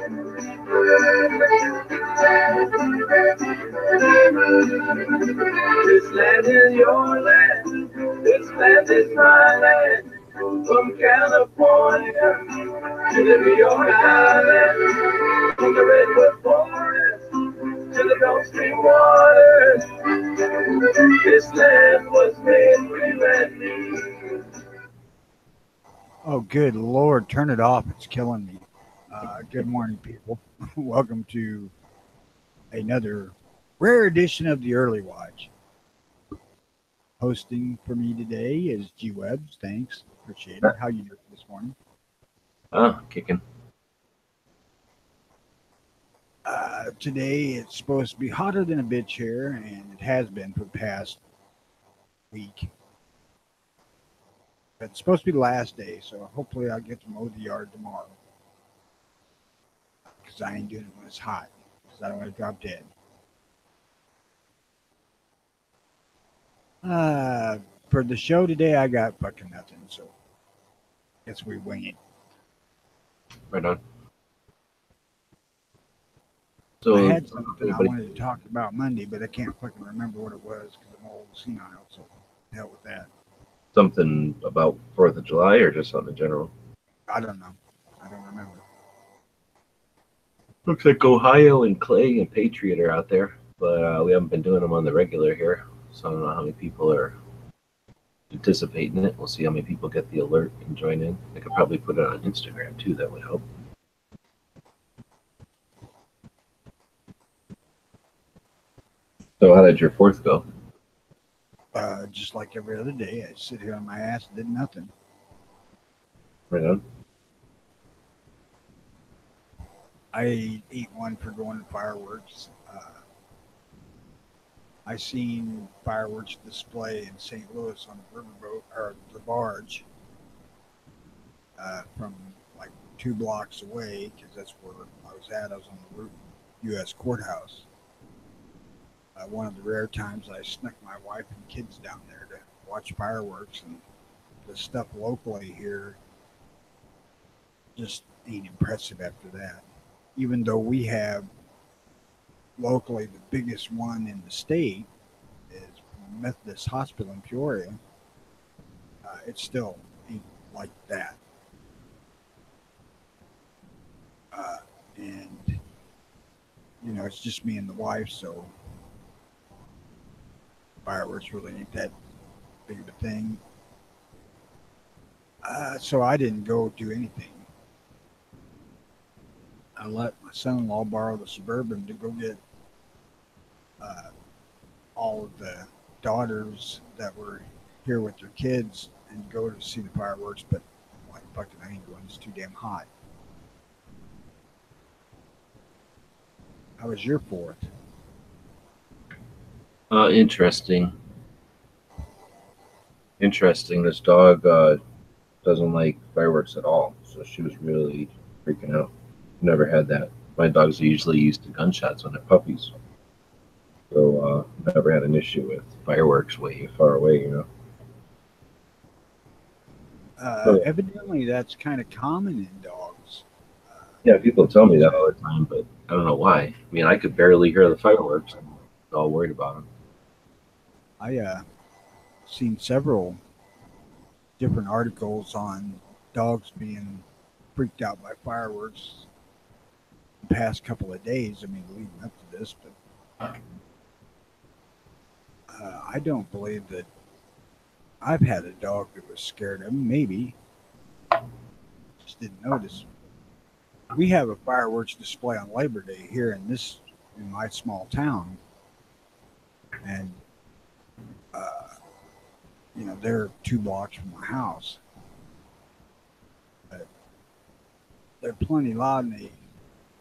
This land is your land. This land is my land. From California to the New York Island, from the Redwood Forest to the Gulf Stream waters. This land was made for you and me. Oh, good Lord, turn it off. It's killing me. Good morning, people. Welcome to another rare edition of the Early Watch. Hosting for me today is G Webs. Thanks. Appreciate it. How you doing this morning? Kicking. Today it's supposed to be hotter than a bitch here, and it has been for the past week. But it's supposed to be the last day, so hopefully I'll get to mow the yard tomorrow. Because I ain't doing it when it's hot, because I don't want to drop dead. For the show today, I got fucking nothing, so guess we wing it. Right on. So I had something I wanted to talk about Monday, but I can't fucking remember what it was because I'm old senile, so hell with that. Something about 4th of July or just something in general? I don't know. I don't remember. Looks like Ohio and Clay and Patriot are out there, but we haven't been doing them on the regular here, so I don't know how many people are anticipating it. We'll see how many people get the alert and join in. I could probably put it on Instagram too. That would help. So how did your 4th go? Just like every other day, I sit here on my ass and did nothing. Right on. I ate one for going to fireworks. I seen fireworks display in St. Louis on the riverboat or the barge from like 2 blocks away, because that's where I was at. I was on the route U.S. Courthouse. One of the rare times I snuck my wife and kids down there to watch fireworks, and the stuff locally here just ain't impressive after that. Even though we have locally the biggest one in the state is Methodist Hospital in Peoria, it still ain't like that. And you know, it's just me and the wife, so fireworks really ain't that big of a thing. So I didn't go do anything. I let my son-in-law borrow the Suburban to go get all of the daughters that were here with their kids and go to see the fireworks, but like fucking I ain't going, it's too damn hot. How was your 4th? Interesting. This dog doesn't like fireworks at all, so she was really freaking out. Never had that. My dogs are usually used to gunshots when they're puppies, so never had an issue with fireworks way far away, you know. Evidently, that's kind of common in dogs. Yeah, people tell me that all the time, but I don't know why. I mean, I could barely hear the fireworks. I'm all worried about them. I seen several different articles on dogs being freaked out by fireworks the past couple of days. I mean, leading up to this, but I don't believe that I've had a dog that was scared of them. Maybe just didn't notice. We have a fireworks display on Labor Day here in my small town, and you know, they're 2 blocks from my house. But they're plenty loud, and they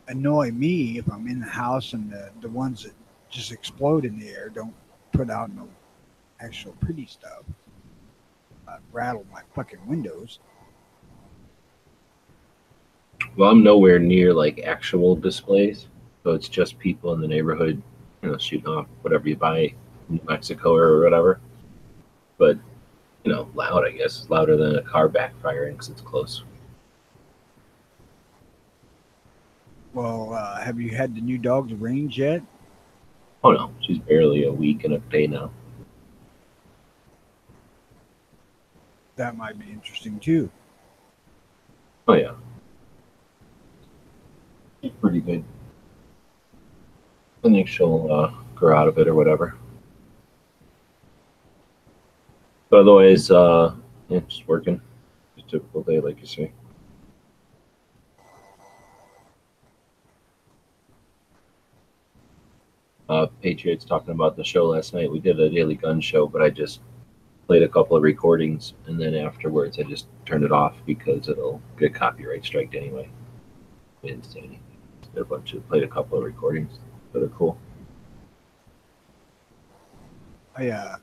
annoy me if I'm in the house, and the ones that just explode in the air don't put out no actual pretty stuff. Rattle my fucking windows. Well, I'm nowhere near like actual displays, so it's just people in the neighborhood, you know, shooting off whatever you buy in New Mexico or whatever. But you know, loud, I guess, louder than a car backfiring because it's close. Well, have you had the new dog's range yet? Oh no, she's barely a week and a day now. That might be interesting too. Oh yeah, she's pretty good. I think she'll grow out of it or whatever. But otherwise, yeah, just working. Just a typical day, like you say. Patriots talking about the show last night. We did a daily gun show, but I just played a couple of recordings, and then afterwards I just turned it off because it'll get copyright striked anyway. I didn't say anything. Just did played a couple of recordings that are cool. I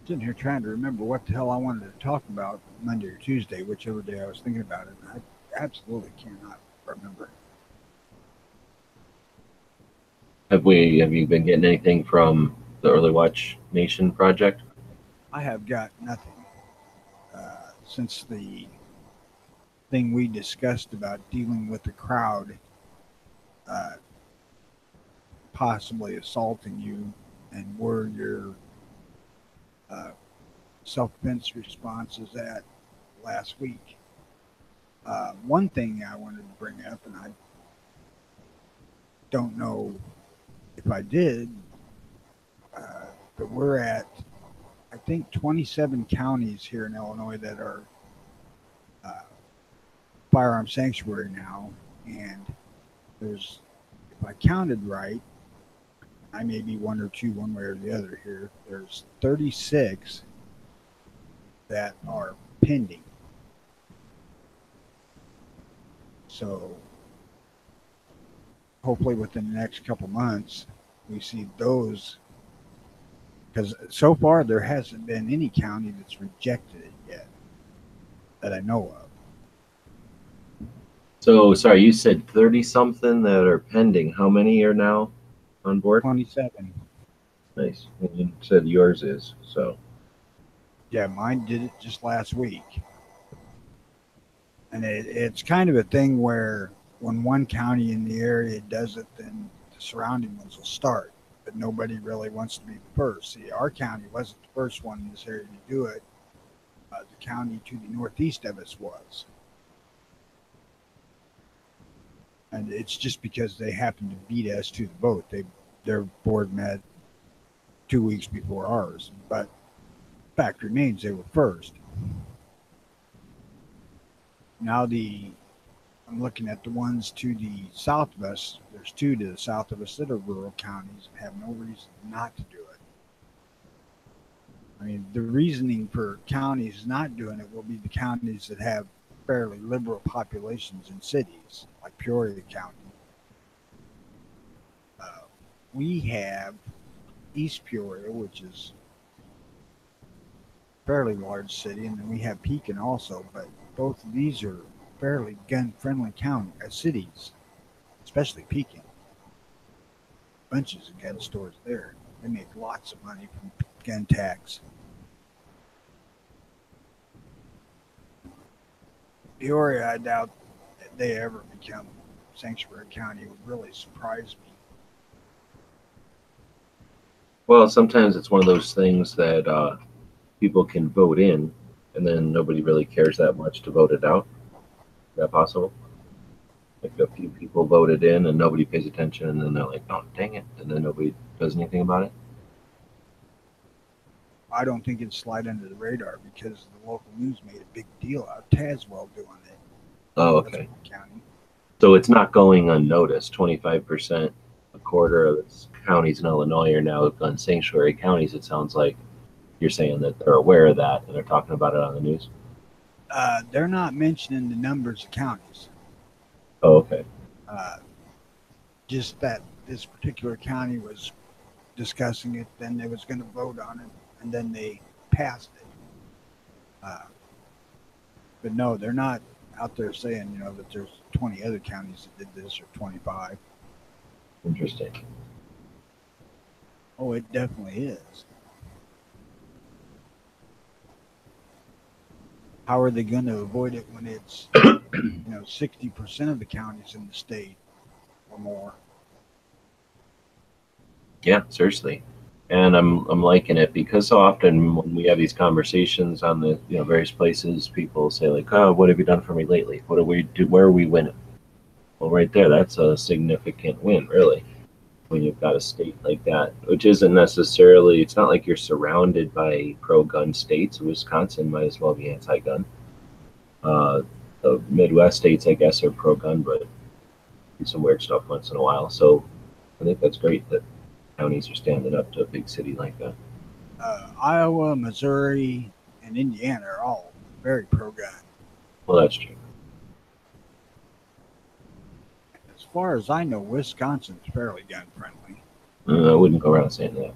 sitting here trying to remember what the hell I wanted to talk about Monday or Tuesday, whichever day I was thinking about it. And I absolutely cannot remember. Have you been getting anything from the Early Watch Nation project? I have got nothing since the thing we discussed about dealing with the crowd uh, possibly assaulting you and where your uh, self-defense response is at last week. One thing I wanted to bring up, and I don't know if I did, but we're at, I think, 27 counties here in Illinois that are uh, firearm sanctuary now, and there's, if I counted right, I may be one or two, one way or the other here. There's 36 that are pending. So hopefully within the next couple months, we see those. Because so far there hasn't been any county that's rejected it yet that I know of. So sorry, you said 30 something that are pending. How many are now on board? 27. Nice. And you said yours is, so Yeah, mine did it just last week. And it's kind of a thing where when one county in the area does it, then the surrounding ones will start. But nobody really wants to be the first. See, our county wasn't the first one in this area to do it. The county to the northeast of us was. And it's just because they happened to beat us to the vote. Their board met 2 weeks before ours. But fact remains they were first. Now I'm looking at the ones to the south of us. There's two to the south of us that are rural counties and have no reason not to do it. I mean, the reasoning for counties not doing it will be the counties that have fairly liberal populations in cities, like Peoria County. We have East Peoria, which is a fairly large city, and then we have Pekin also, but both of these are fairly gun-friendly cities, especially Pekin. Bunches of gun stores there. They make lots of money from gun tax. Peoria, I doubt that they ever become sanctuary county. It would really surprise me. well, sometimes it's one of those things that people can vote in, and then nobody really cares that much to vote it out. Is that possible? Like a few people voted in and nobody pays attention, and then they're like, "Oh, dang it!" and then nobody does anything about it. I don't think it'd slide under the radar because the local news made a big deal out of Tazewell doing it. Oh, That's okay. county. So it's not going unnoticed. 25%, a quarter of its counties in Illinois are now gun sanctuary counties. It sounds like you're saying that they're aware of that and they're talking about it on the news. They're not mentioning the numbers of counties. Oh, okay. Just that this particular county was discussing it, then they was going to vote on it, and then they passed it. But no, they're not out there saying, that there's 20 other counties that did this or 25. Interesting. Oh, it definitely is. How are they going to avoid it when it's 60% of the counties in the state or more. Yeah, seriously. And I'm liking it because so often when we have these conversations on the various places, people say like, "Oh, what have you done for me lately? What do we do? Where are we winning?" Well, right there, that's a significant win, really, when you've got a state like that, which isn't necessarily. It's not like you're surrounded by pro-gun states. Wisconsin might as well be anti-gun. The Midwest states, I guess, are pro-gun, but do some weird stuff once in a while. So I think that's great that counties are standing up to a big city like that. Iowa, Missouri, and Indiana are all very pro-gun. Well, that's true. As far as I know, Wisconsin's fairly gun-friendly. I wouldn't go around saying that.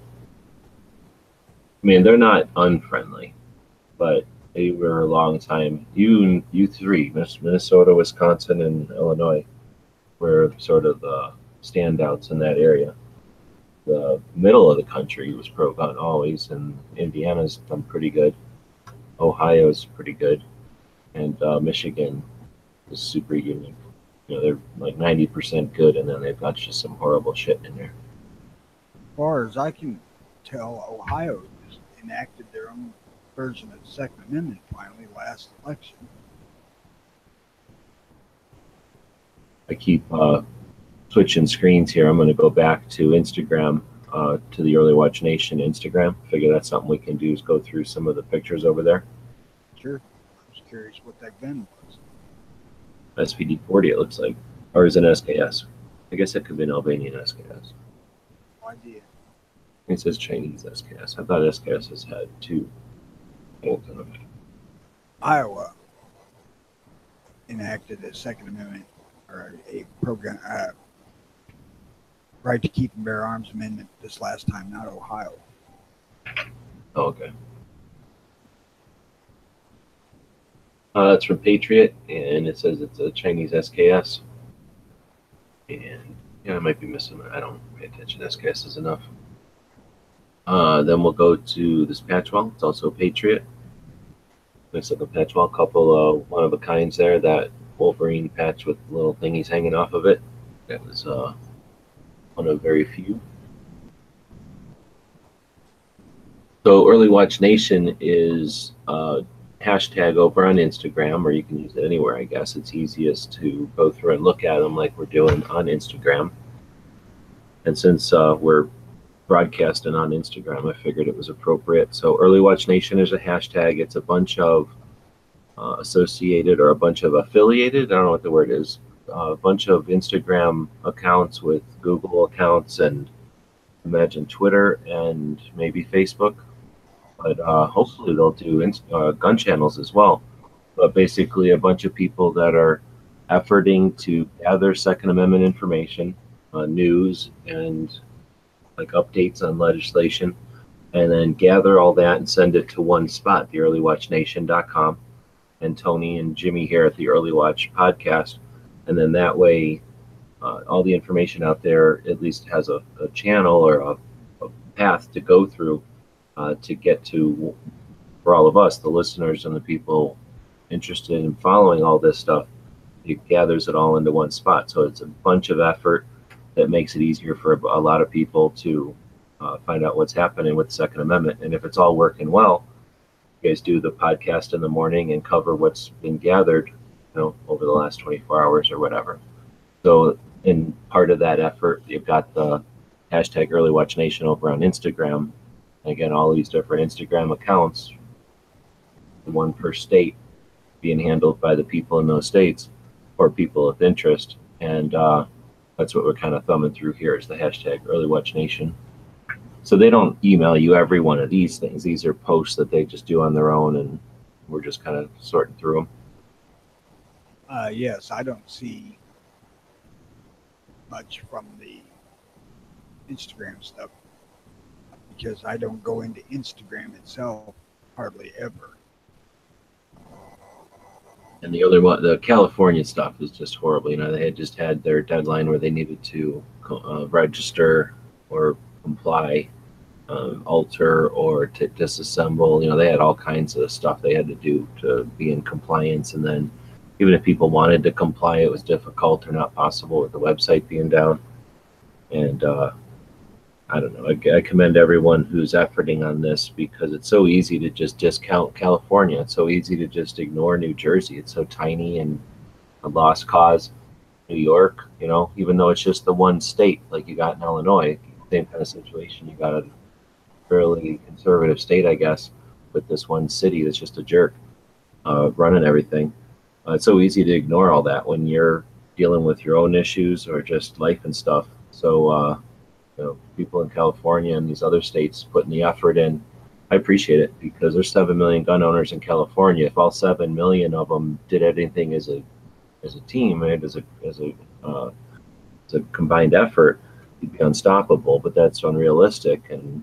I mean, they're not unfriendly, but they were a long time. You three, Minnesota, Wisconsin, and Illinois, were sort of the standouts in that area. The middle of the country was pro-gun always, and Indiana's done pretty good. Ohio's pretty good, and Michigan is super unique. They're like 90% good, and then they've got just some horrible shit in there. As far as I can tell, Ohio just enacted their own version of the Second Amendment finally last election. I keep switching screens here. I'm going to go back to Instagram, to the Early Watch Nation Instagram. Figure that's something we can do is go through some of the pictures over there. Sure. I was curious what that gun was. SPD-40, it looks like. Or is it an SKS? I guess it could be an Albanian SKS. No idea. It says Chinese SKS. I thought SKSs had two. Iowa enacted a Second Amendment, or a pro-gun right to keep and bear arms amendment this last time, not Ohio. Oh, okay. That's from Patriot, and it says it's a Chinese SKS. And yeah, I might be missing it. I don't pay attention to SKSs enough. Then we'll go to this Patchwell. It's also a Patriot. Looks like a Patchwell, couple one of a kinds there. That Wolverine patch with little thingies hanging off of it. That was one of very few. So Early Watch Nation is hashtag over on Instagram, or you can use it anywhere. I guess it's easiest to go through and look at them like we're doing on Instagram. And since we're broadcasting on Instagram, I figured it was appropriate. So Early Watch Nation is a hashtag. It's a bunch of associated or a bunch of affiliated, I don't know what the word is, a bunch of Instagram accounts with Google accounts and imagine Twitter and maybe Facebook. But hopefully they'll do gun channels as well. But basically a bunch of people that are efforting to gather Second Amendment information, news, and like updates on legislation, and then gather all that and send it to one spot, theearlywatchnation.com, and Tony and Jimmy here at the Early Watch podcast. And then that way, all the information out there at least has a channel or a path to go through to get to, for all of us, the listeners and the people interested in following all this stuff. It gathers it all into one spot. So it's a bunch of effort that makes it easier for a lot of people to find out what's happening with the Second Amendment. And if it's all working well, you guys do the podcast in the morning and cover what's been gathered, over the last 24 hours or whatever. So in part of that effort, you've got the hashtag Early Watch Nation over on Instagram. Again, all these different Instagram accounts, one per state, being handled by the people in those states or people of interest. And that's what we're kind of thumbing through here is the hashtag Early Watch Nation. So they don't email you every one of these things. These are posts that they just do on their own, and we're just kind of sorting through them. Yes, I don't see much from the Instagram stuff because I don't go into Instagram itself hardly ever. And the other one, the California stuff is just horrible. They had just had their deadline where they needed to register or comply, alter or disassemble. They had all kinds of stuff they had to do to be in compliance. And then even if people wanted to comply, it was difficult or not possible with the website being down. And I don't know. I commend everyone who's efforting on this, because it's so easy to just discount California. It's so easy to just ignore New Jersey. It's so tiny and a lost cause. New York, even though it's just the one state, like you got in Illinois, same kind of situation. You got a fairly conservative state, I guess, with this one city that's just a jerk running everything. It's so easy to ignore all that when you're dealing with your own issues or just life and stuff. So, people in California and these other states putting the effort in, I appreciate it, because there's 7 million gun owners in California. If all 7 million of them did anything as a team, and as a combined effort, you'd be unstoppable. But that's unrealistic, and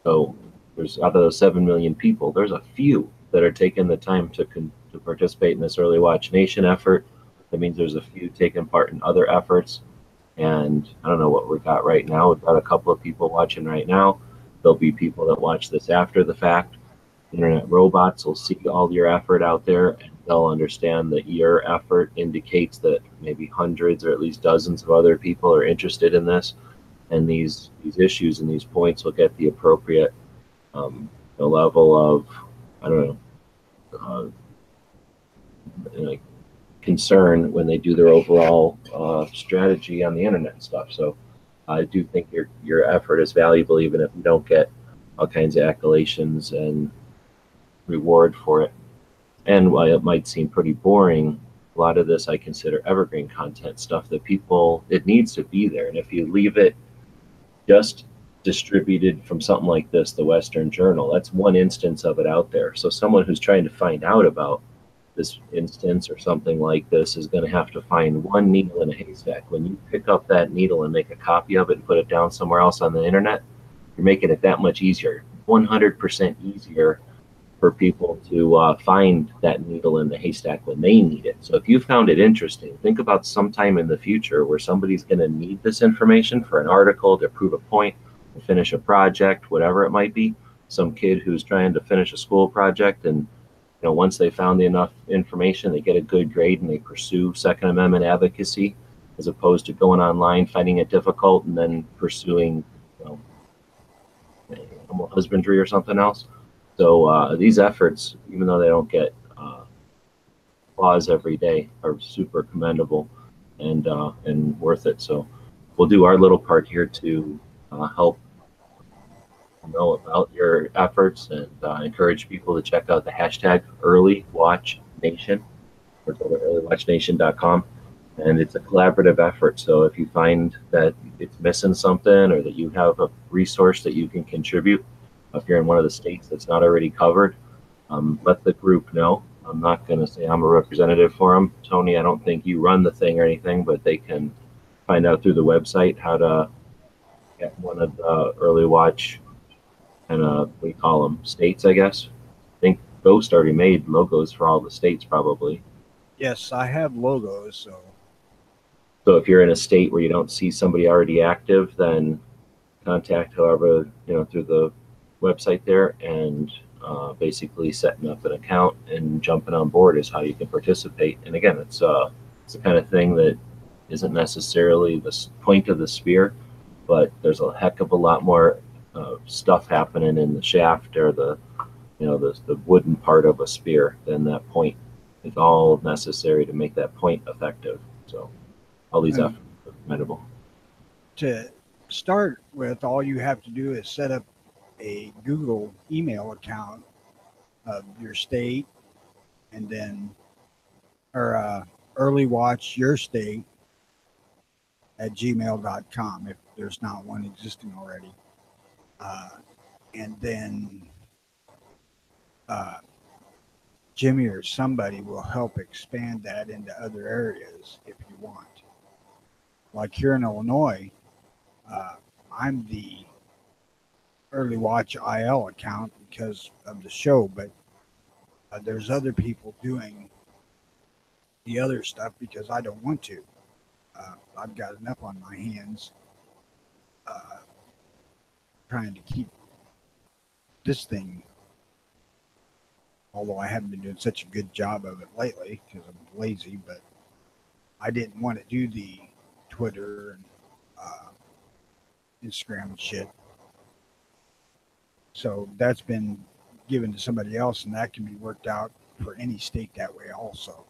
so there's, out of those 7 million people, there's a few that are taking the time to participate in this Early Watch Nation effort. That means there's a few taking part in other efforts. And I don't know what we've got right now. We've got a couple of people watching right now. There'll be people that watch this after the fact. Internet robots will see all your effort out there, and they'll understand that your effort indicates that maybe hundreds or at least dozens of other people are interested in this. And these issues and these points will get the appropriate the level of, I don't know, like concern when they do their overall strategy on the internet and stuff. So I do think your effort is valuable, even if you don't get all kinds of accolades and reward for it. And while it might seem pretty boring, a lot of this I consider evergreen content, stuff that it needs to be there. And if you leave it just distributed from something like this, the Western Journal, that's one instance of it out there. So someone who's trying to find out about this instance or something like this is going to have to find one needle in a haystack. When you pick up that needle and make a copy of it and put it down somewhere else on the internet, you're making it that much easier, 100% easier for people to find that needle in the haystack when they need it. So if you found it interesting, think about sometime in the future where somebody's going to need this information for an article, to prove a point, to finish a project, whatever it might be. Some kid who's trying to finish a school project, and once they found enough information, they get a good grade and they pursue Second Amendment advocacy, as opposed to going online, finding it difficult, and then pursuing animal husbandry or something else. So these efforts, even though they don't get applause every day, are super commendable and worth it. So we'll do our little part here to help know about your efforts, and encourage people to check out the hashtag Early Watch Nation, or go to earlywatchnation.com. And it's a collaborative effort. So if you find that it's missing something, or that you have a resource that you can contribute, if you're in one of the states that's not already covered, let the group know. I'm not going to say I'm a representative for them. Tony, I don't think you run the thing or anything, but they can find out through the website how to get one of the Early Watch and we call them states, I guess. I think Ghost already made logos for all the states, probably. Yes, I have logos. So if you're in a state where you don't see somebody already active, then contact whoever, through the website there, and basically setting up an account and jumping on board is how you can participate. And again, it's the kind of thing that isn't necessarily the point of the spear, but there's a heck of a lot more stuff happening in the shaft, or the wooden part of a spear, than that point. It's all necessary to make that point effective. So all these efforts are commendable. To start with, all you have to do is set up a Google email account of your state, and then, or Early Watch Your State at gmail.com, if there's not one existing already. And then Jimmy or somebody will help expand that into other areas if you want. Like here in Illinois, I'm the Early Watch IL account because of the show, but there's other people doing the other stuff because I don't want to. I've got enough on my hands trying to keep this thing although I haven't been doing such a good job of it lately because I'm lazy, but I didn't want to do the Twitter and Instagram and shit. So that's been given to somebody else, and that can be worked out for any state that way also.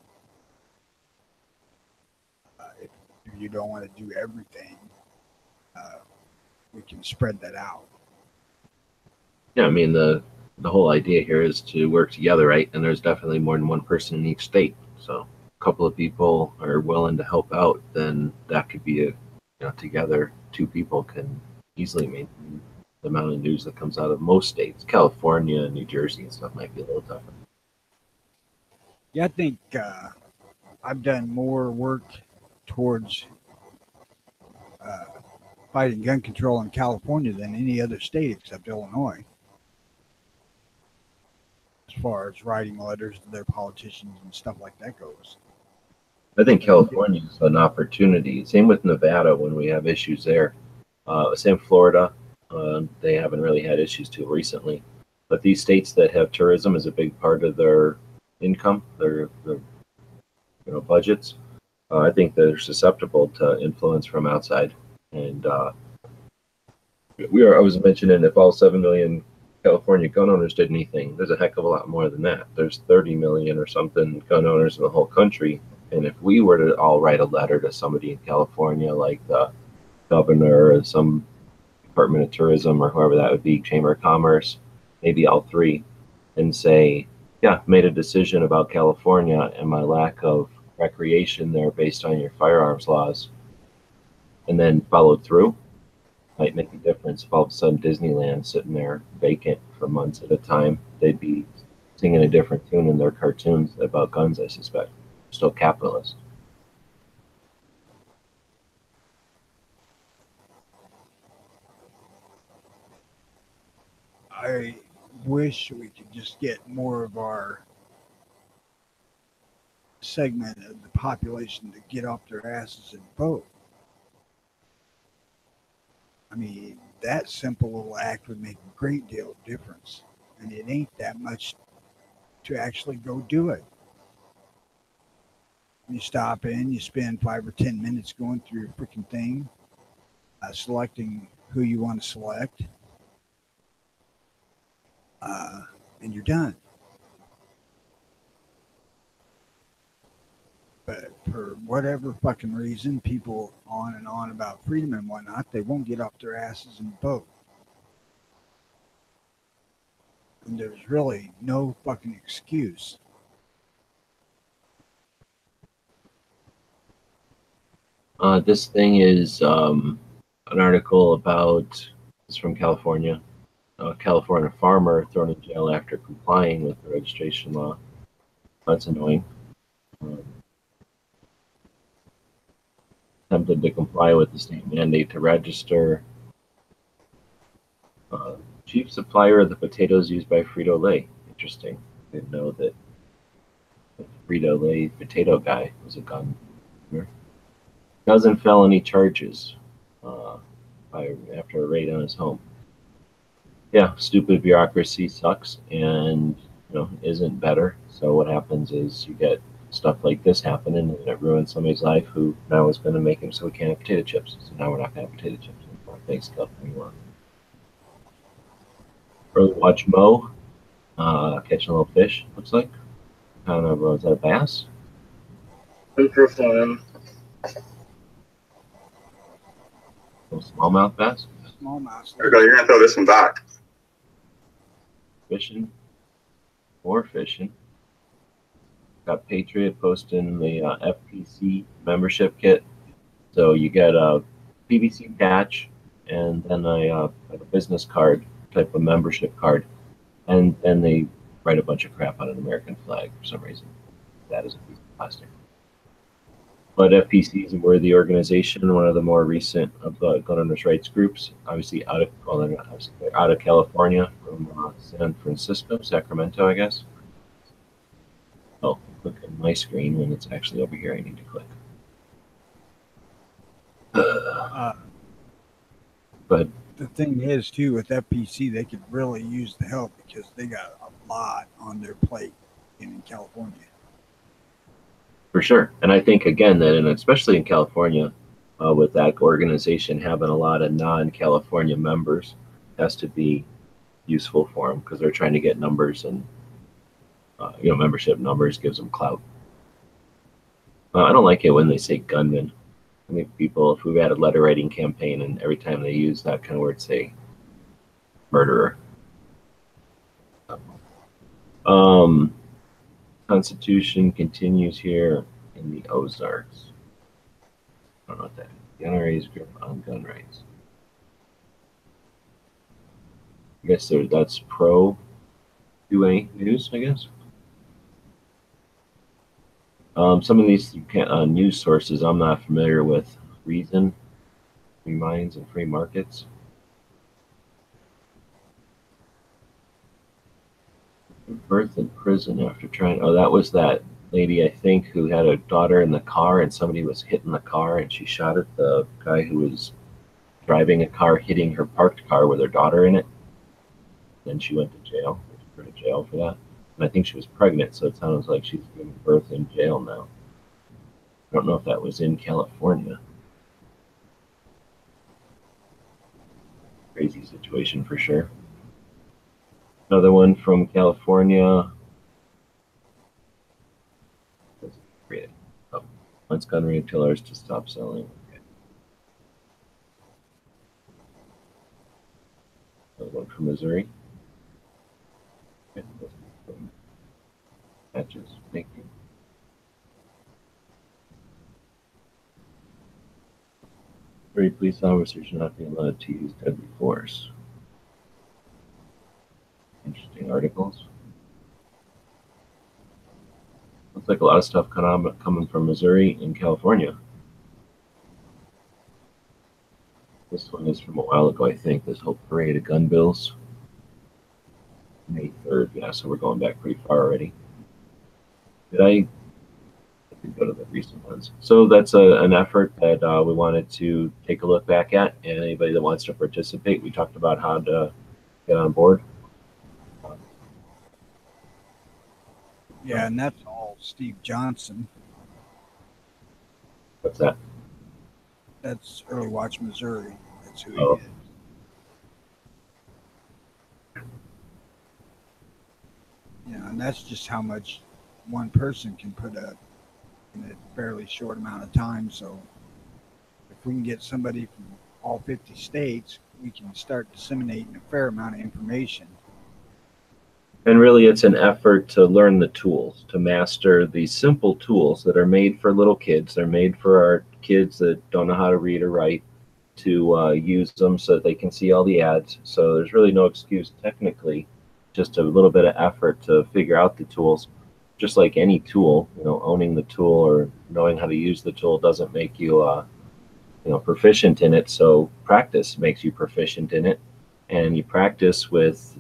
If you don't want to do everything, we can spread that out. Yeah, I mean the whole idea here is to work together, right? And there's definitely more than one person in each state. So a couple of people are willing to help out, then that could be together 2 people can easily maintain the amount of news that comes out of most states. California, New Jersey, and stuff might be a little tougher. Yeah, I think I've done more work towards fighting gun control in California than any other state except Illinois, as far as writing letters to their politicians and stuff like that goes. I think California is an opportunity. Same with Nevada when we have issues there. Same Florida. They haven't really had issues till recently. But these states that have tourism as a big part of their income, their budgets, I think they're susceptible to influence from outside. And I was mentioning if all 7 million California gun owners did anything, there's a heck of a lot more than that. There's 30 million or something gun owners in the whole country. And if we were to all write a letter to somebody in California, like the governor or some Department of Tourism or whoever that would be, Chamber of Commerce, maybe all 3, and say, yeah, made a decision about California and my lack of recreation there based on your firearms laws, and then followed through, might make a difference. If all of a sudden Disneyland's sitting there vacant for months at a time, they'd be singing a different tune in their cartoons about guns, I suspect. Still capitalist. I wish we could just get more of our segment of the population to get off their asses and vote. I mean, that simple little act would make a great deal of difference. And it ain't that much to actually go do it. You stop in, you spend 5 or 10 minutes going through your freaking thing, selecting who you want to select, and you're done. But for whatever fucking reason, people on and on about freedom and whatnot, they won't get off their asses and vote. And there's really no fucking excuse. This thing is an article about, it's from California. A California farmer thrown in jail after complying with the registration law. That's annoying. Attempted to comply with the state mandate to register. Chief supplier of the potatoes used by Frito-Lay. Interesting. Didn't know that the Frito-Lay potato guy was a gun owner. Dozen felony charges after a raid on his home. Yeah, stupid bureaucracy sucks and isn't better. So what happens is you get stuff like this happening and it ruins somebody's life who now is going to make him so we can't have potato chips. So now we're not going to have potato chips anymore. Thanks, California. Early watch Mo catching a little fish, looks like. Kind of, is that a bass? Microphone. Little smallmouth bass? Smallmouth. There we go. You're going to throw this one back. Fishing. More fishing. Got Patriot posting the FPC membership kit. So you get a PVC patch and then a business card type of membership card. And then they write a bunch of crap on an American flag for some reason. That is a piece of plastic. But FPC is a worthy organization, one of the more recent of the gun owners' rights groups. Obviously, they're not obviously, they're out of California, from San Francisco, Sacramento, I guess. Oh, click on my screen when it's actually over here. I need to click. Go the thing is, too, with FPC, they could really use the help because they got a lot on their plate in California. For sure. And I think, again, that, and especially in California, with that organization having a lot of non-California members, has to be useful for them because they're trying to get numbers, and membership numbers gives them clout. I don't like it when they say gunman. I think people, if we had a letter writing campaign and every time they use that kind of word, say murderer. Constitution continues here in the Ozarks. I don't know what that is. The NRA's grip on gun rights. I guess that's pro UA news, I guess. Some of these news sources I'm not familiar with. Reason, Free Minds, and Free Markets. Birth in prison after trying. Oh, that was that lady, I think, who had a daughter in the car, and somebody was hitting the car, and she shot at the guy who was driving a car, hitting her parked car with her daughter in it. Then she went to jail. They took her to jail for that. And I think she was pregnant, so it sounds like she's giving birth in jail now. I don't know if that was in California. Crazy situation for sure. Another one from California. Oh, wants gun retailers to stop selling. Okay. Another one from Missouri. Okay. Patches. Thank you. Missouri police officers should not be allowed to use deadly force. Interesting articles. Looks like a lot of stuff coming from Missouri and California. This one is from a while ago, I think. This whole parade of gun bills. May 3rd, yeah, so we're going back pretty far already. I could go to the recent ones. So that's an effort that we wanted to take a look back at, and anybody that wants to participate, we talked about how to get on board. Yeah, and that's all Steve Johnson. What's that? That's Early Watch Missouri. That's who Oh. he is. Yeah, and that's just how much one person can put up in a fairly short amount of time. So if we can get somebody from all 50 states, we can start disseminating a fair amount of information. And really, it's an effort to learn the tools, to master these simple tools that are made for little kids. They're made for our kids that don't know how to read or write, to use them so that they can see all the ads. So there's really no excuse technically, just a little bit of effort to figure out the tools. Just like any tool, owning the tool or knowing how to use the tool doesn't make you, proficient in it. So practice makes you proficient in it, and you practice with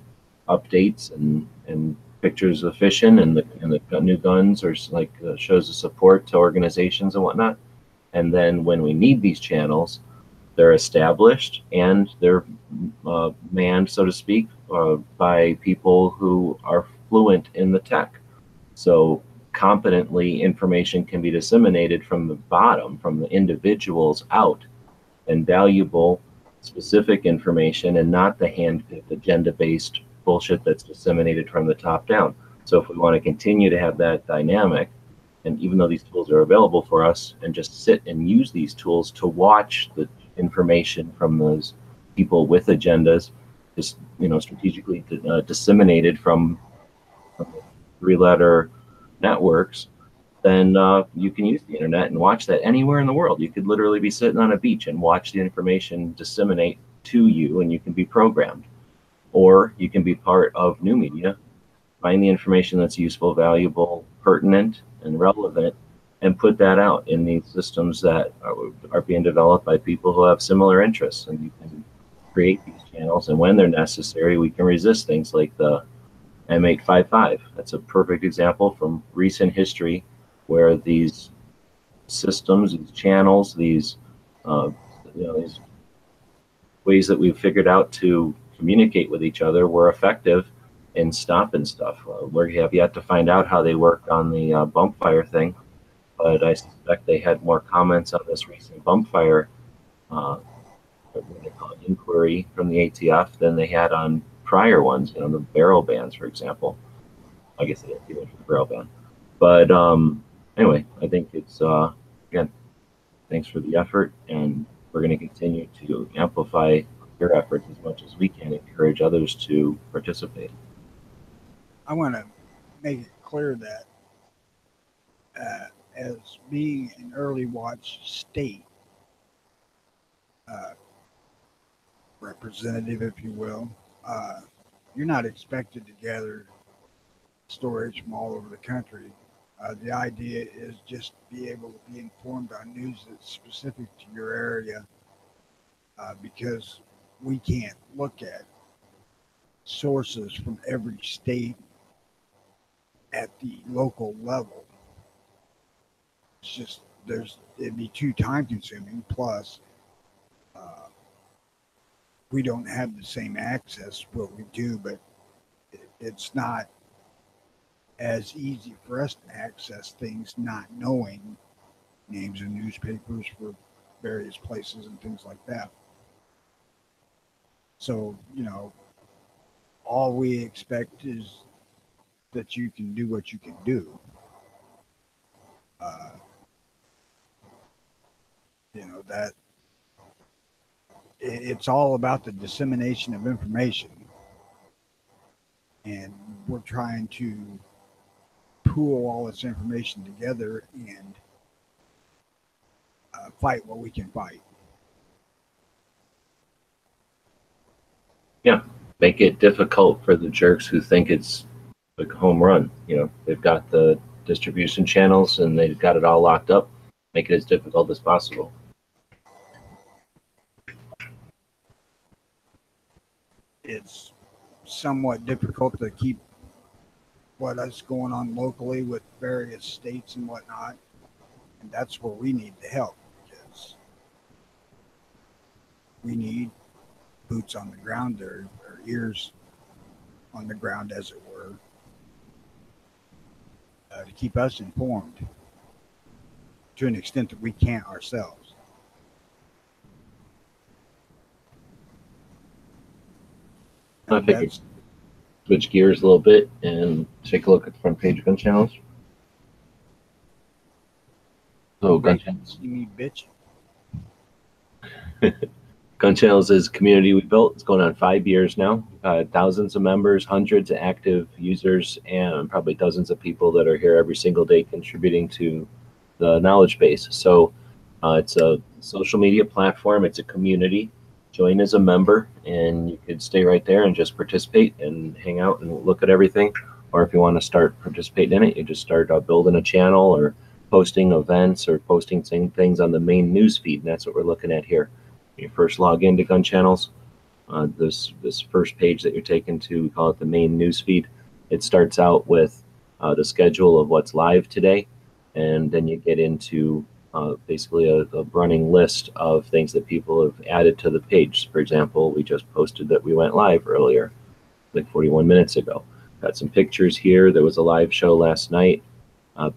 updates and pictures of fishing and the new guns, or like shows of support to organizations and whatnot. And then when we need these channels, they're established and they're manned, so to speak, by people who are fluent in the tech. So competently, information can be disseminated from the bottom, from the individuals out, and valuable, specific information, and not the hand-picked, agenda-based bullshit that's disseminated from the top down. So if we want to continue to have that dynamic, and even though these tools are available for us, and just sit and use these tools to watch the information from those people with agendas, just strategically disseminated from three-letter networks, then you can use the internet and watch that anywhere in the world. You could literally be sitting on a beach and watch the information disseminate to you, and you can be programmed. Or you can be part of new media, find the information that's useful, valuable, pertinent, and relevant, and put that out in these systems that are being developed by people who have similar interests. And you can create these channels, and when they're necessary, we can resist things like the M855. That's a perfect example from recent history where these systems, these channels, these ways that we've figured out to communicate with each other were effective in stopping stuff. We have yet to find out how they worked on the bump fire thing, but I suspect they had more comments on this recent bump fire what they call it, inquiry from the ATF than they had on prior ones, you know, the barrel bans, for example. I guess they didn't do it for the barrel ban. But anyway, I think it's, again, thanks for the effort, and we're going to continue to amplify your efforts as much as we can, encourage others to participate. I want to make it clear that as being an early watch state representative, if you will, you're not expected to gather storage from all over the country. The idea is just to be able to be informed on news that's specific to your area, because we can't look at sources from every state at the local level. It's just, it'd be too time consuming. Plus, we don't have the same access. Well, we do, but it's not as easy for us to access things not knowing names of newspapers for various places and things like that. So, you know, all we expect is that you can do what you can do. You know, that it's all about the dissemination of information, and we're trying to pool all this information together and fight what we can fight. Yeah, make it difficult for the jerks who think it's a home run. You know, they've got the distribution channels and they've got it all locked up. Make it as difficult as possible. It's somewhat difficult to keep what's going on locally with various states and whatnot, and that's where we need the help, because we need boots on the ground there, or ears on the ground, as it were, to keep us informed to an extent that we can't ourselves. I think switch gears a little bit and take a look at the front page of Gun Channels. So Gun Channels. You mean bitch? Gun Channels is a community we built. It's going on 5 years now. Thousands of members, hundreds of active users, and probably dozens of people that are here every single day contributing to the knowledge base. So it's a social media platform. It's a community. Join as a member, and you could stay right there and just participate and hang out and look at everything. Or if you want to start participating in it, you just start building a channel or posting events or posting things on the main news feed. And that's what we're looking at here. When you first log into Gun Channels, this first page that you're taken to, we call it the main news feed. It starts out with the schedule of what's live today, and then you get into basically a running list of things that people have added to the page. For example, we just posted that we went live earlier, like 41 minutes ago. Got some pictures here. There was a live show last night.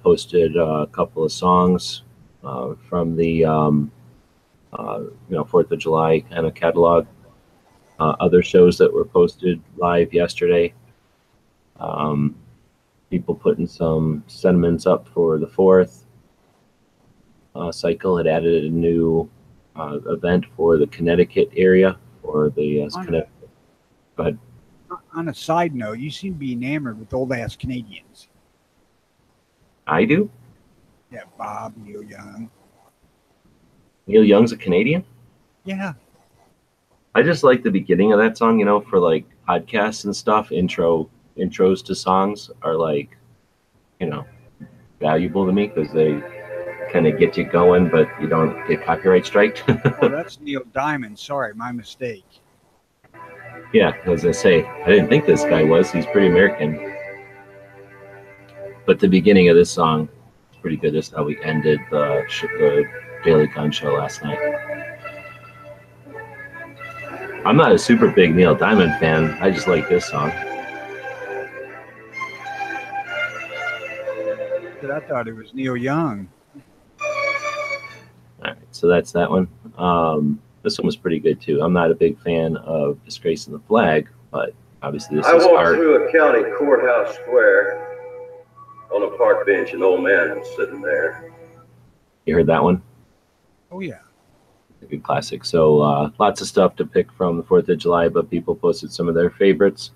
Posted a couple of songs from the 4th of July kind of catalog. Other shows that were posted live yesterday. People putting some sentiments up for the 4th. Cycle had added a new event for the Connecticut area, or the Connecticut. Go ahead. On a side note, you seem to be enamored with old ass Canadians. I do? Yeah, Bob, Neil Young. Neil Young's a Canadian? Yeah. I just like the beginning of that song, you know, for like podcasts and stuff. Intros to songs are like, you know, valuable to me because they kind of get you going, but you don't get copyright striked. Oh, that's Neil Diamond. Sorry, my mistake. Yeah, as I say, I didn't think this guy was. He's pretty American. But the beginning of this song is pretty good. This is how we ended the Daily Gun Show last night. I'm not a super big Neil Diamond fan. I just like this song. But I thought it was Neil Young. All right, so that's that one. This one was pretty good too. I'm not a big fan of Disgracing the Flag, but obviously this is I walked art. through a county courthouse square on a park bench. An old man was sitting there. You heard that one? Oh yeah. A good classic. So lots of stuff to pick from the 4th of July, but people posted some of their favorites.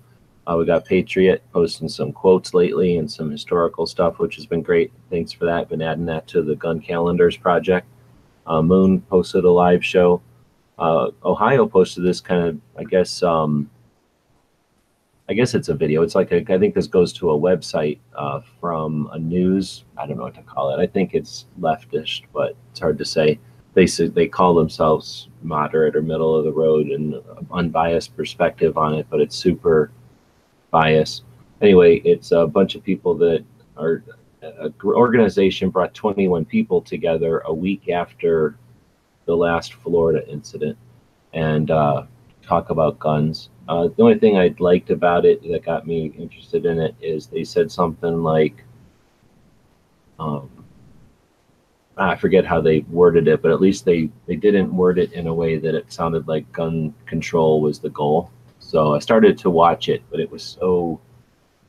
We got Patriot posting some quotes lately and some historical stuff, which has been great. Thanks for that. Been adding that to the Gun Calendars project. Moon posted a live show. Ohio posted this kind of, I guess it's a video. It's like I think this goes to a website from a news. I don't know what to call it. I think it's leftish, but it's hard to say. They call themselves moderate or middle of the road and unbiased perspective on it, but it's super biased. Anyway, it's a bunch of people that are an organization brought 21 people together a week after the last Florida incident and talk about guns. The only thing I liked about it that got me interested in it is they said something like, I forget how they worded it, but at least they didn't word it in a way that it sounded like gun control was the goal. So I started to watch it, but it was so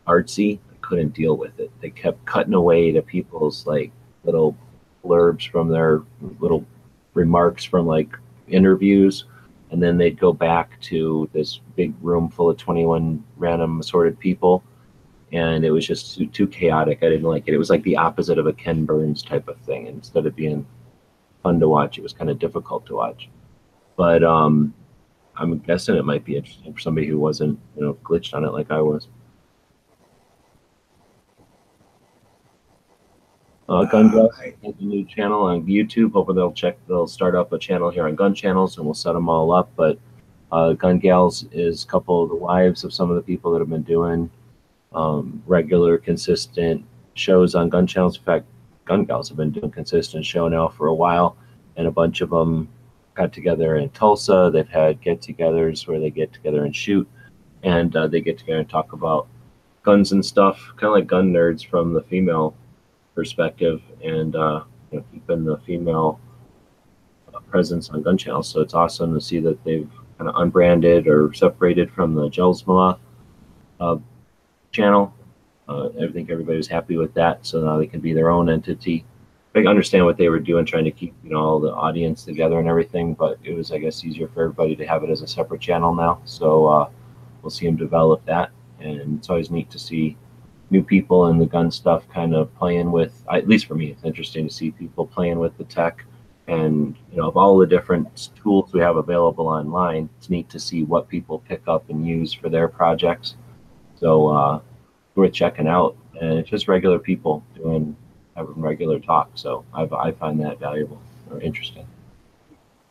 artsy, I couldn't deal with it. They kept cutting away to people's like little blurbs from their little remarks from like interviews, and then they'd go back to this big room full of 21 random assorted people, and it was just too chaotic. I didn't like it. It was like the opposite of a Ken Burns type of thing. And instead of being fun to watch, it was kind of difficult to watch. But I'm guessing it might be interesting for somebody who wasn't, glitched on it like I was. Gun Gals has a new channel on YouTube. Hopefully they'll start up a channel here on Gun Channels, and we'll set them all up. But Gun Gals is a couple of the wives of some of the people that have been doing regular, consistent shows on Gun Channels. In fact, Gun Gals have been doing consistent show now for a while, and a bunch of them got together in Tulsa. They've had get-togethers where they get together and shoot, and they get together and talk about guns and stuff, kind of like gun nerds from the female perspective, and keeping the female presence on Gun Channels. So it's awesome to see that they've kind of unbranded or separated from the Jelsma channel. I think everybody was happy with that, so now they can be their own entity. I understand what they were doing, trying to keep all the audience together and everything, but it was, I guess, easier for everybody to have it as a separate channel now. So we'll see them develop that, and it's always neat to see new people and the gun stuff kind of playing with, at least for me, it's interesting to see people playing with the tech. And of all the different tools we have available online, it's neat to see what people pick up and use for their projects. So worth checking out, and it's just regular people having regular talk. So I find that valuable or interesting.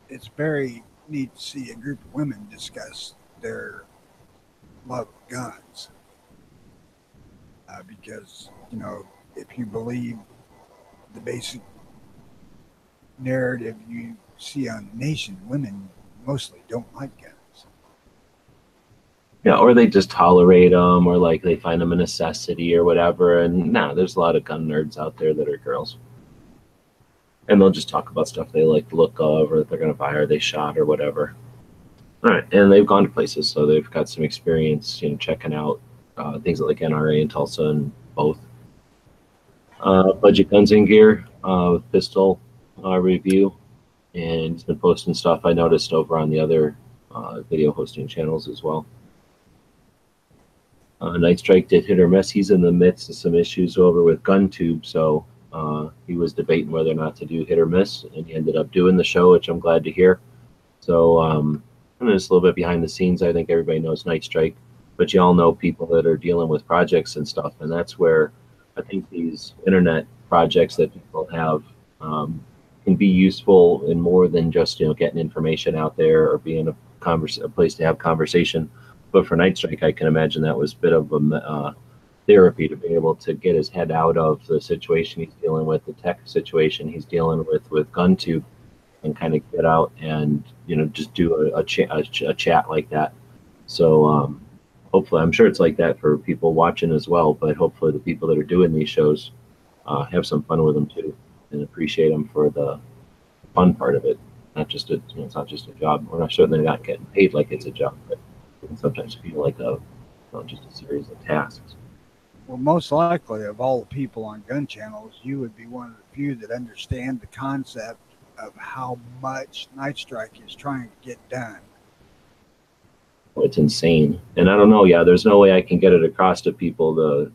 It's very neat to see a group of women discuss their love of guns. Because, if you believe the basic narrative you see on the nation, women mostly don't like guns. Yeah, or they just tolerate them, or like they find them a necessity or whatever. And there's a lot of gun nerds out there that are girls. And they'll just talk about stuff they like the look of, or that they're going to buy, or they shot, or whatever. All right, and they've gone to places, so they've got some experience, checking out things like NRA in Tulsa and both. Budget Guns and Gear with pistol review, and he's been posting stuff I noticed over on the other video hosting channels as well. Night Strike did Hit or Miss. He's in the midst of some issues over with GunTube, so he was debating whether or not to do Hit or Miss, and he ended up doing the show, which I'm glad to hear. So just a little bit behind the scenes, I think everybody knows Night Strike, but you all know people that are dealing with projects and stuff, and that's where I think these internet projects that people have can be useful in more than just getting information out there or being a place to have conversation. But for Night Strike, I can imagine that was a bit of a therapy to be able to get his head out of the situation he's dealing with, the tech situation he's dealing with GunTube, and kind of get out and, just do a chat like that. So hopefully, I'm sure it's like that for people watching as well, but hopefully the people that are doing these shows have some fun with them too and appreciate them for the fun part of it. Not just it's not just a job. We're certainly not getting paid like it's a job, but it can sometimes feel like just a series of tasks. Well, most likely of all the people on gun channels, you would be one of the few that understand the concept of how much Night Strike is trying to get done. It's insane, and I don't know. Yeah, there's no way I can get it across to people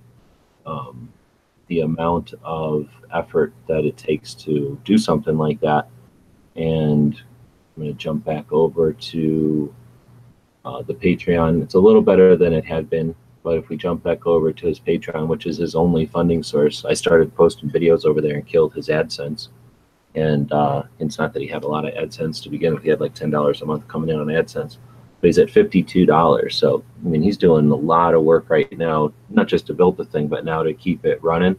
the amount of effort that it takes to do something like that. And I'm going to jump back over to the Patreon. It's a little better than it had been, but if we jump back over to his Patreon, which is his only funding source, I started posting videos over there and killed his AdSense. And it's not that he had a lot of AdSense to begin with. He had like $10 a month coming in on AdSense, but he's at $52. So, I mean, he's doing a lot of work right now, not just to build the thing, but now to keep it running.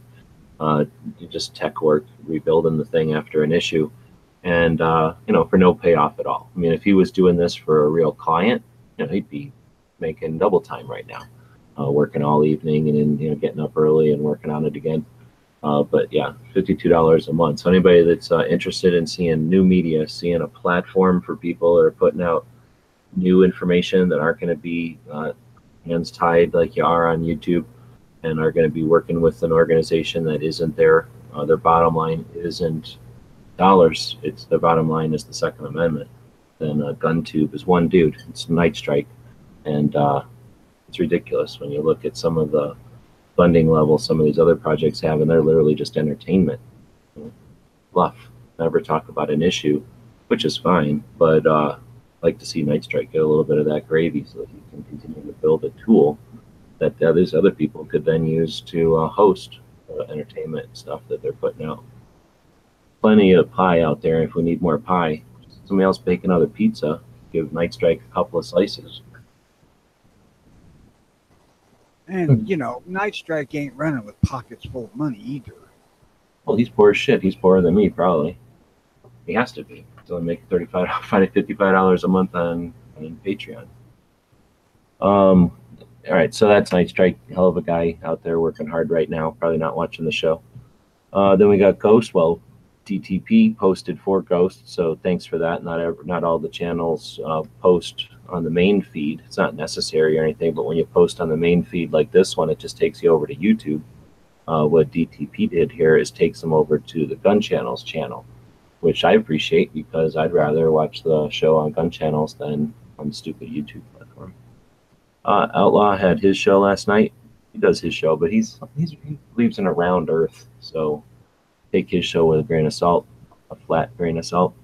Just tech work, rebuilding the thing after an issue. And, for no payoff at all. I mean, if he was doing this for a real client, he'd be making double time right now, working all evening and then, getting up early and working on it again. But yeah, $52 a month. So anybody that's interested in seeing new media, seeing a platform for people that are putting out new information that aren't going to be hands tied like you are on YouTube, and are going to be working with an organization that isn't their bottom line isn't dollars, it's their bottom line is the Second Amendment. Then GunTube is one dude. It's Night Strike, and it's ridiculous when you look at some of the funding levels some of these other projects have, and they're literally just entertainment, fluff. Never talk about an issue, which is fine, but like to see Night Strike get a little bit of that gravy so that he can continue to build a tool that these other people could then use to host entertainment stuff that they're putting out. Plenty of pie out there. If we need more pie, somebody else bake another pizza, give Night Strike a couple of slices. And, Night Strike ain't running with pockets full of money either. Well, he's poor as shit. He's poorer than me, probably. He has to be. He's only making $55 a month on Patreon. All right, so that's Night Strike. Hell of a guy out there working hard right now. Probably not watching the show. Then we got Ghost. Well, DTP posted for Ghost, so thanks for that. Not all the channels post on the main feed. It's not necessary or anything, but when you post on the main feed like this one, it just takes you over to YouTube. What DTP did here is takes them over to the Gun Channels channel, which I appreciate because I'd rather watch the show on Gun Channels than on the stupid YouTube platform. Outlaw had his show last night. He does his show, but he believes in a round earth, so take his show with a grain of salt, a flat grain of salt.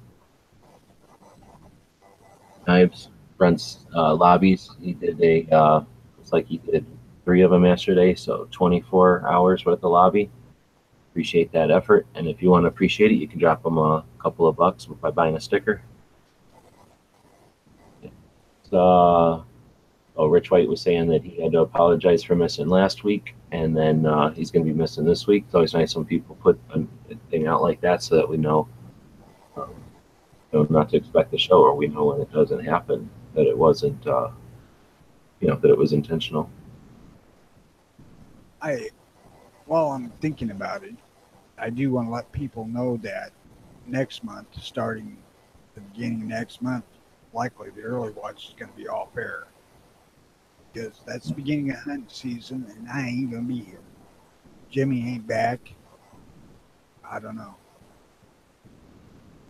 Knives runs lobbies. He did it's like he did 3 of them yesterday, so 24 hours worth of lobby. Appreciate that effort, and if you want to appreciate it, you can drop him a couple of bucks by buying a sticker. Rich White was saying that he had to apologize for missing last week, and then he's going to be missing this week. It's always nice when people put a thing out like that so that we know, not to expect the show, or we know when it doesn't happen that it wasn't, that it was intentional. While I'm thinking about it, I do want to let people know that next month, starting the beginning of next month, likely the early watch is going to be off air. Because that's the beginning of hunting season, and I ain't going to be here. Jimmy ain't back. I don't know.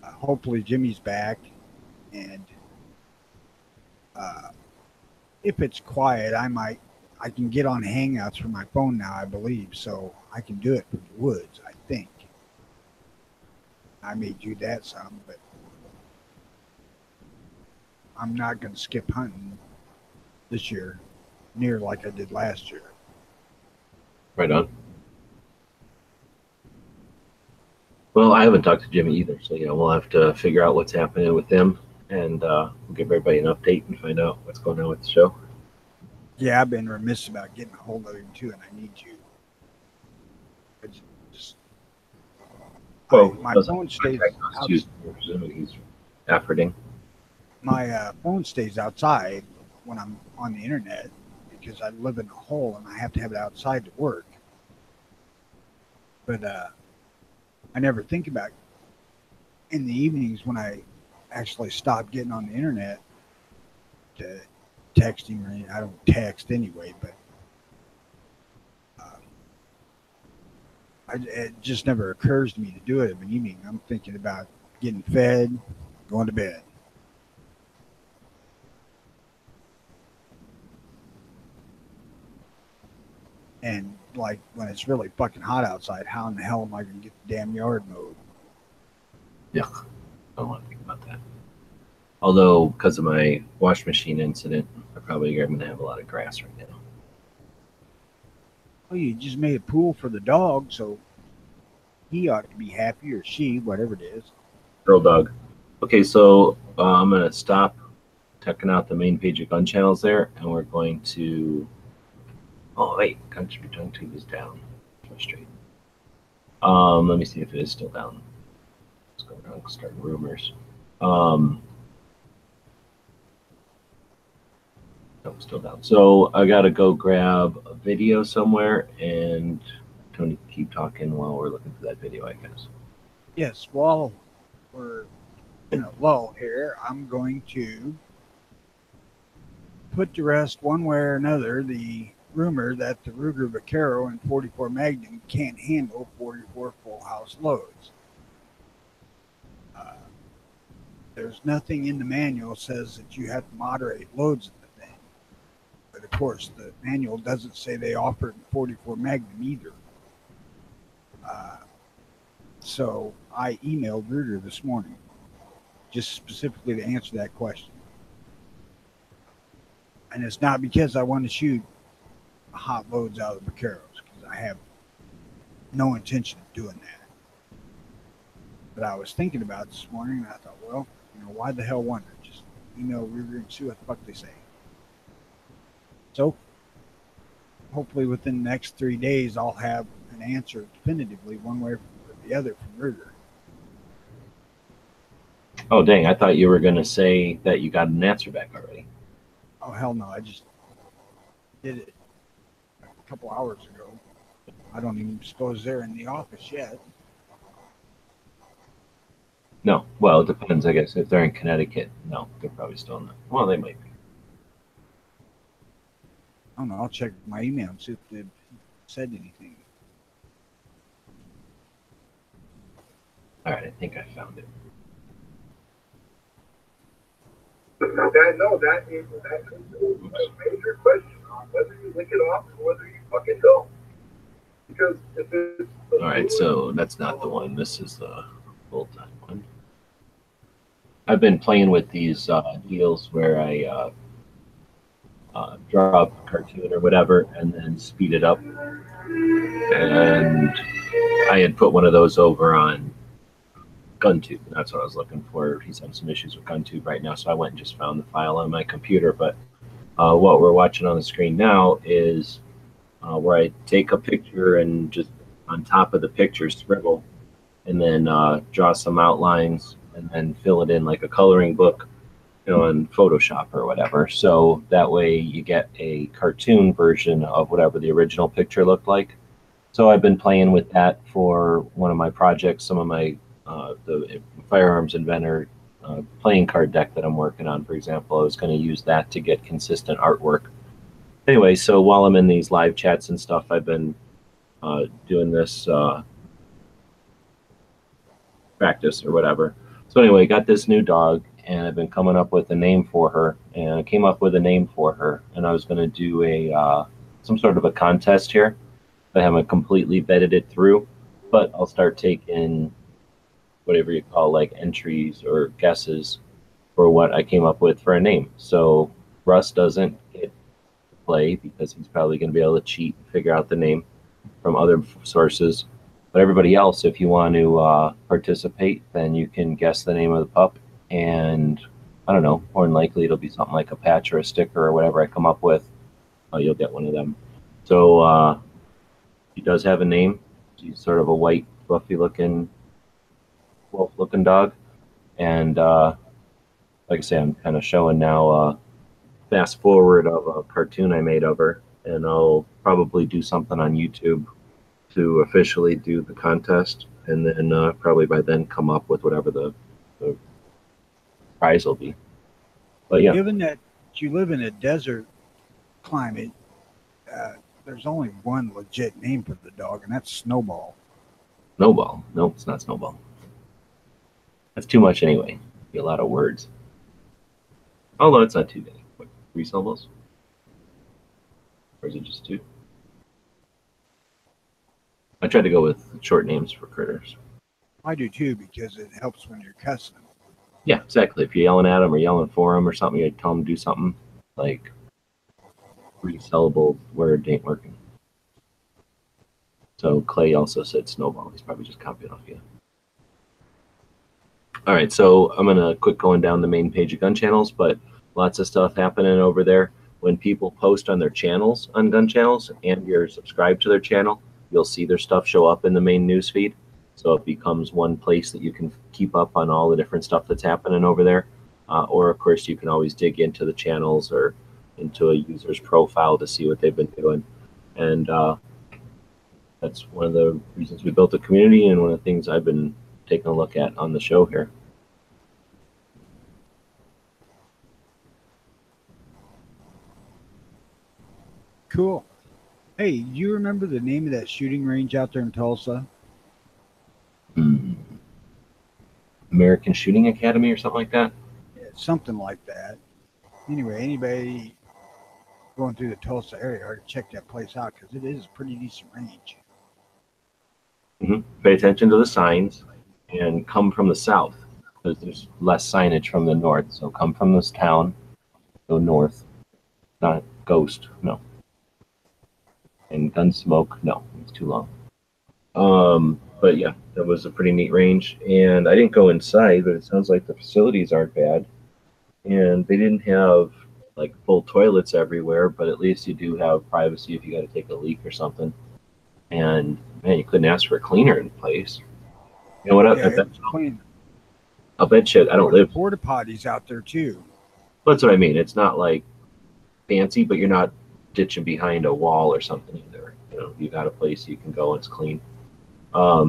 Hopefully Jimmy's back, and if it's quiet, I can get on Hangouts from my phone now, I believe, so I can do it from the woods, I think. I may do that some, but I'm not going to skip hunting this year near like I did last year. Right on. Well, I haven't talked to Jimmy either, so we'll have to figure out what's happening with him, and we'll give everybody an update and find out what's going on with the show. Yeah, I've been remiss about getting a hold of him too, and I need you. My phone stays out. Presumably he's Efforting. My phone stays outside when I'm on the internet because I live in a hole and I have to have it outside to work. But I never think about in the evenings when I actually stop getting on the internet to texting or anything. I don't text anyway, but it just never occurs to me to do it of an evening. I'm thinking about getting fed, going to bed. And like when it's really fucking hot outside, how in the hell am I going to get the damn yard mowed? Yuck. I don't want to think about that. Although, because of my wash machine incident, I probably am going to have a lot of grass right now. Well, you just made a pool for the dog, so he ought to be happy, or she, whatever it is. Girl dog. Okay, so I'm going to stop checking out the main page of gun channels there, and we're going to... Oh, wait, Country Tongue Tube is down. Frustrating. Let me see if it is still down. Let's go down and start rumors. No, still down. So I got to go grab a video somewhere, and Tony, keep talking while we're looking for that video, I guess. Yes, while we're in a lull here, I'm going to put to rest one way or another the rumor that the Ruger Vaquero and 44 Magnum can't handle 44 full house loads. There's nothing in the manual says that you have to moderate loads of the thing. But of course, the manual doesn't say they offer it in 44 Magnum either. So I emailed Ruger this morning just specifically to answer that question. And it's not because I want to shoot hot loads out of the Vaqueros, because I have no intention of doing that. But I was thinking about it this morning, and I thought, well, why the hell wonder? Just email Ruger and see what the fuck they say. So hopefully within the next 3 days, I'll have an answer definitively one way or the other from Ruger. Oh, dang, I thought you were going to say that you got an answer back already. Oh, hell no, I just did it a couple hours ago. I don't even suppose they're in the office yet. No, well, it depends, I guess. If they're in Connecticut, no, they're probably still not. Well, they might be. I don't know, I'll check my email and see if they've said anything. All right, I think I found it. That is a major question on whether you lick it off or whether you fucking don't. Because if it's... All right, so that's not the one. This is the full-time one. I've been playing with these deals where I draw up a cartoon or whatever and then speed it up. And I had put one of those over on GunTube. That's what I was looking for. He's having some issues with GunTube right now, so I went and just found the file on my computer. But what we're watching on the screen now is where I take a picture and just on top of the picture scribble and then draw some outlines and then fill it in like a coloring book, in Photoshop or whatever. So that way you get a cartoon version of whatever the original picture looked like. So I've been playing with that for one of my projects, some of my the firearms inventor playing card deck that I'm working on, for example. I was going to use that to get consistent artwork. Anyway, so while I'm in these live chats and stuff, I've been doing this practice or whatever. So anyway, got this new dog, and I've been coming up with a name for her, and I came up with a name for her, and I was going to do a some sort of a contest here. I haven't completely vetted it through, but I'll start taking whatever you call like entries or guesses for what I came up with for a name. So Russ doesn't get to play because he's probably going to be able to cheat and figure out the name from other sources. But everybody else, if you want to participate, then you can guess the name of the pup. And I don't know, more than likely it'll be something like a patch or a sticker or whatever I come up with. You'll get one of them. So he does have a name. He's sort of a white, fluffy looking, wolf looking dog. And like I say, I'm kind of showing now fast forward of a cartoon I made of her, and I'll probably do something on YouTube to officially do the contest, and then probably by then come up with whatever the prize will be. But yeah, Given that you live in a desert climate, there's only one legit name for the dog, and that's Snowball. Snowball. Nope, it's not Snowball. That's too much anyway. Be a lot of words. Although it's not too many. What, 3 syllables? Or is it just 2? I tried to go with short names for critters. I do too, because it helps when you're cussing them. Yeah, exactly. If you're yelling at them or yelling for them or something, you tell them to do something, like 3-syllable word ain't working. So Clay also said Snowball. He's probably just copying off you. All right, so I'm gonna quit going down the main page of gun channels, but lots of stuff happening over there. When people post on their channels, on gun channels, and you're subscribed to their channel, you'll see their stuff show up in the main news feed. So it becomes one place that you can keep up on all the different stuff that's happening over there. Or of course, you can always dig into the channels or into a user's profile to see what they've been doing. And that's one of the reasons we built a community, and one of the things I've been taking a look at on the show here. Cool. Hey, you remember the name of that shooting range out there in Tulsa? American Shooting Academy or something like that? Yeah, something like that. Anyway, anybody going through the Tulsa area ought to check that place out, because it is a pretty decent range. Pay attention to the signs and come from the south, because there's less signage from the north. So come from this town, go north, not Ghost, no. And Gunsmoke, no, it's too long. But yeah, that was a pretty neat range. And I didn't go inside, but it sounds like the facilities aren't bad. And they didn't have like full toilets everywhere, but at least you do have privacy if you got to take a leak or something. And man, you couldn't ask for a cleaner in place. You know what? Yeah, it was clean. I'll bet you I don't live. Porta potties out there too. That's what I mean. It's not like fancy, but you're not ditching behind a wall or something either. You know, you got a place you can go and it's clean.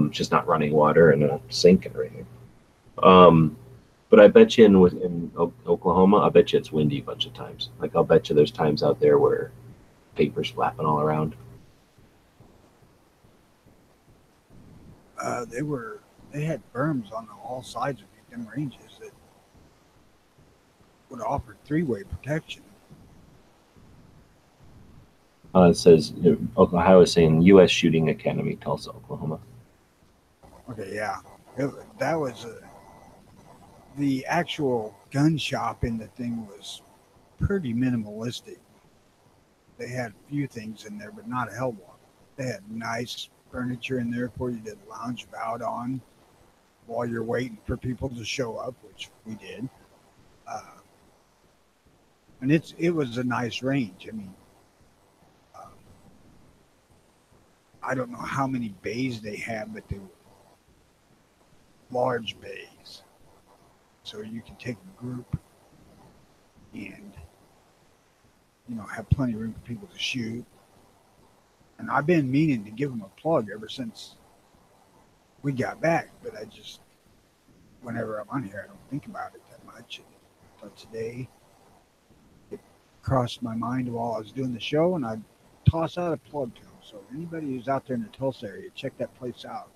Just not running water and a sink and everything. But I bet you in Oklahoma, I bet you it's windy a bunch of times. Like I'll bet you there's times out there where paper's flapping all around. They had berms on all sides of them ranges that would offer 3-way protection. It says Ohio is saying U.S. Shooting Academy, Tulsa, Oklahoma. Okay, yeah, that was the actual gun shop in the thing was pretty minimalistic. They had a few things in there, but not a hell of a lot. They had nice furniture in there for you to lounge about on while you're waiting for people to show up, which we did. And it was a nice range. I mean, I don't know how many bays they had, but they were large bays. So you can take a group and, have plenty of room for people to shoot. And I've been meaning to give them a plug ever since we got back, but whenever I'm on here, I don't think about it that much. But today, it crossed my mind while I was doing the show, and I toss out a plug to them. So anybody who's out there in the Tulsa area, check that place out.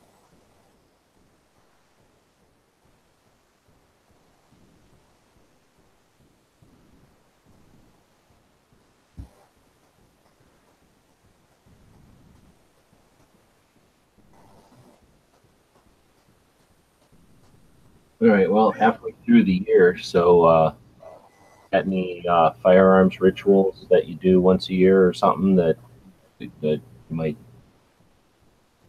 All right, well, halfway through the year, so got any firearms rituals that you do once a year or something that you might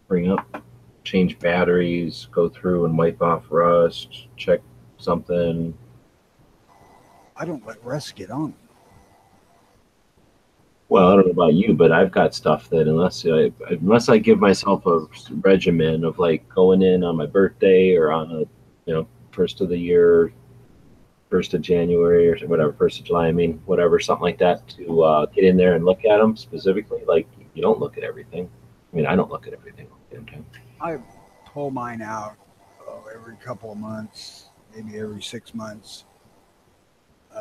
bring up? Change batteries, go through and wipe off rust, check something. I don't let rust get on. Well, I don't know about you, but I've got stuff that unless I give myself a regimen of like going in on my birthday or on a first of the year 1st of January or whatever, 1st of July, I mean, whatever, something like that, to get in there and look at them specifically. Like, you don't look at everything. I mean, I don't look at everything all the time. I pull mine out every couple of months, maybe every 6 months.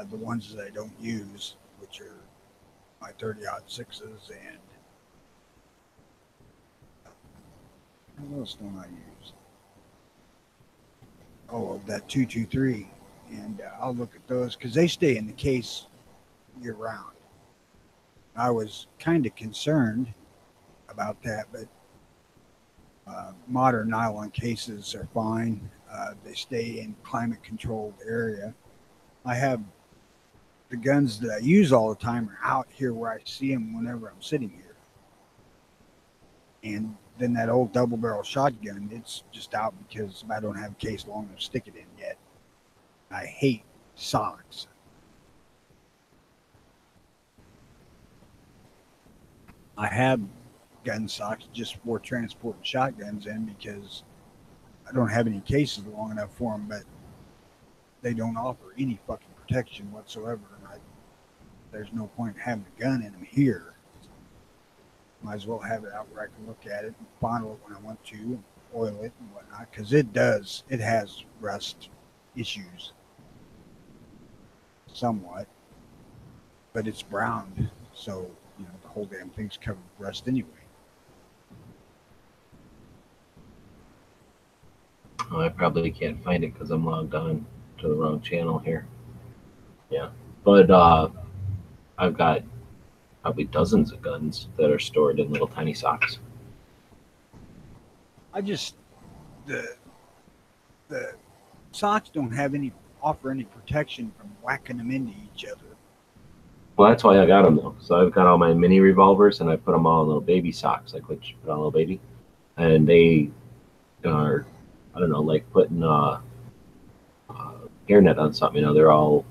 The ones that I don't use, which are my 30-06s, and what else don't I use? Oh, that 223, and I'll look at those because they stay in the case year round. I was kind of concerned about that, but modern nylon cases are fine. They stay in climate-controlled area. I have the guns that I use all the time are out here where I see them whenever I'm sitting here. And then that old double-barrel shotgun, it's just out because I don't have a case long enough to stick it in yet. I hate socks. I have gun socks just for transporting shotguns in because I don't have any cases long enough for them, but they don't offer any fucking protection whatsoever. There's no point in having a gun in them here. Might as well have it out where I can look at it and fondle it when I want to, and oil it and whatnot, because it has rust issues somewhat, but it's browned, so the whole damn thing's covered with rust anyway. Oh, I probably can't find it because I'm logged on to the wrong channel here. Yeah, but I've got probably dozens of guns that are stored in little tiny socks. The socks don't offer any protection from whacking them into each other. Well, that's why I got them though. So I've got all my mini revolvers and I put them all in little baby socks, like what you put on a little baby, and they are, I don't know, like putting hairnet on something. They're all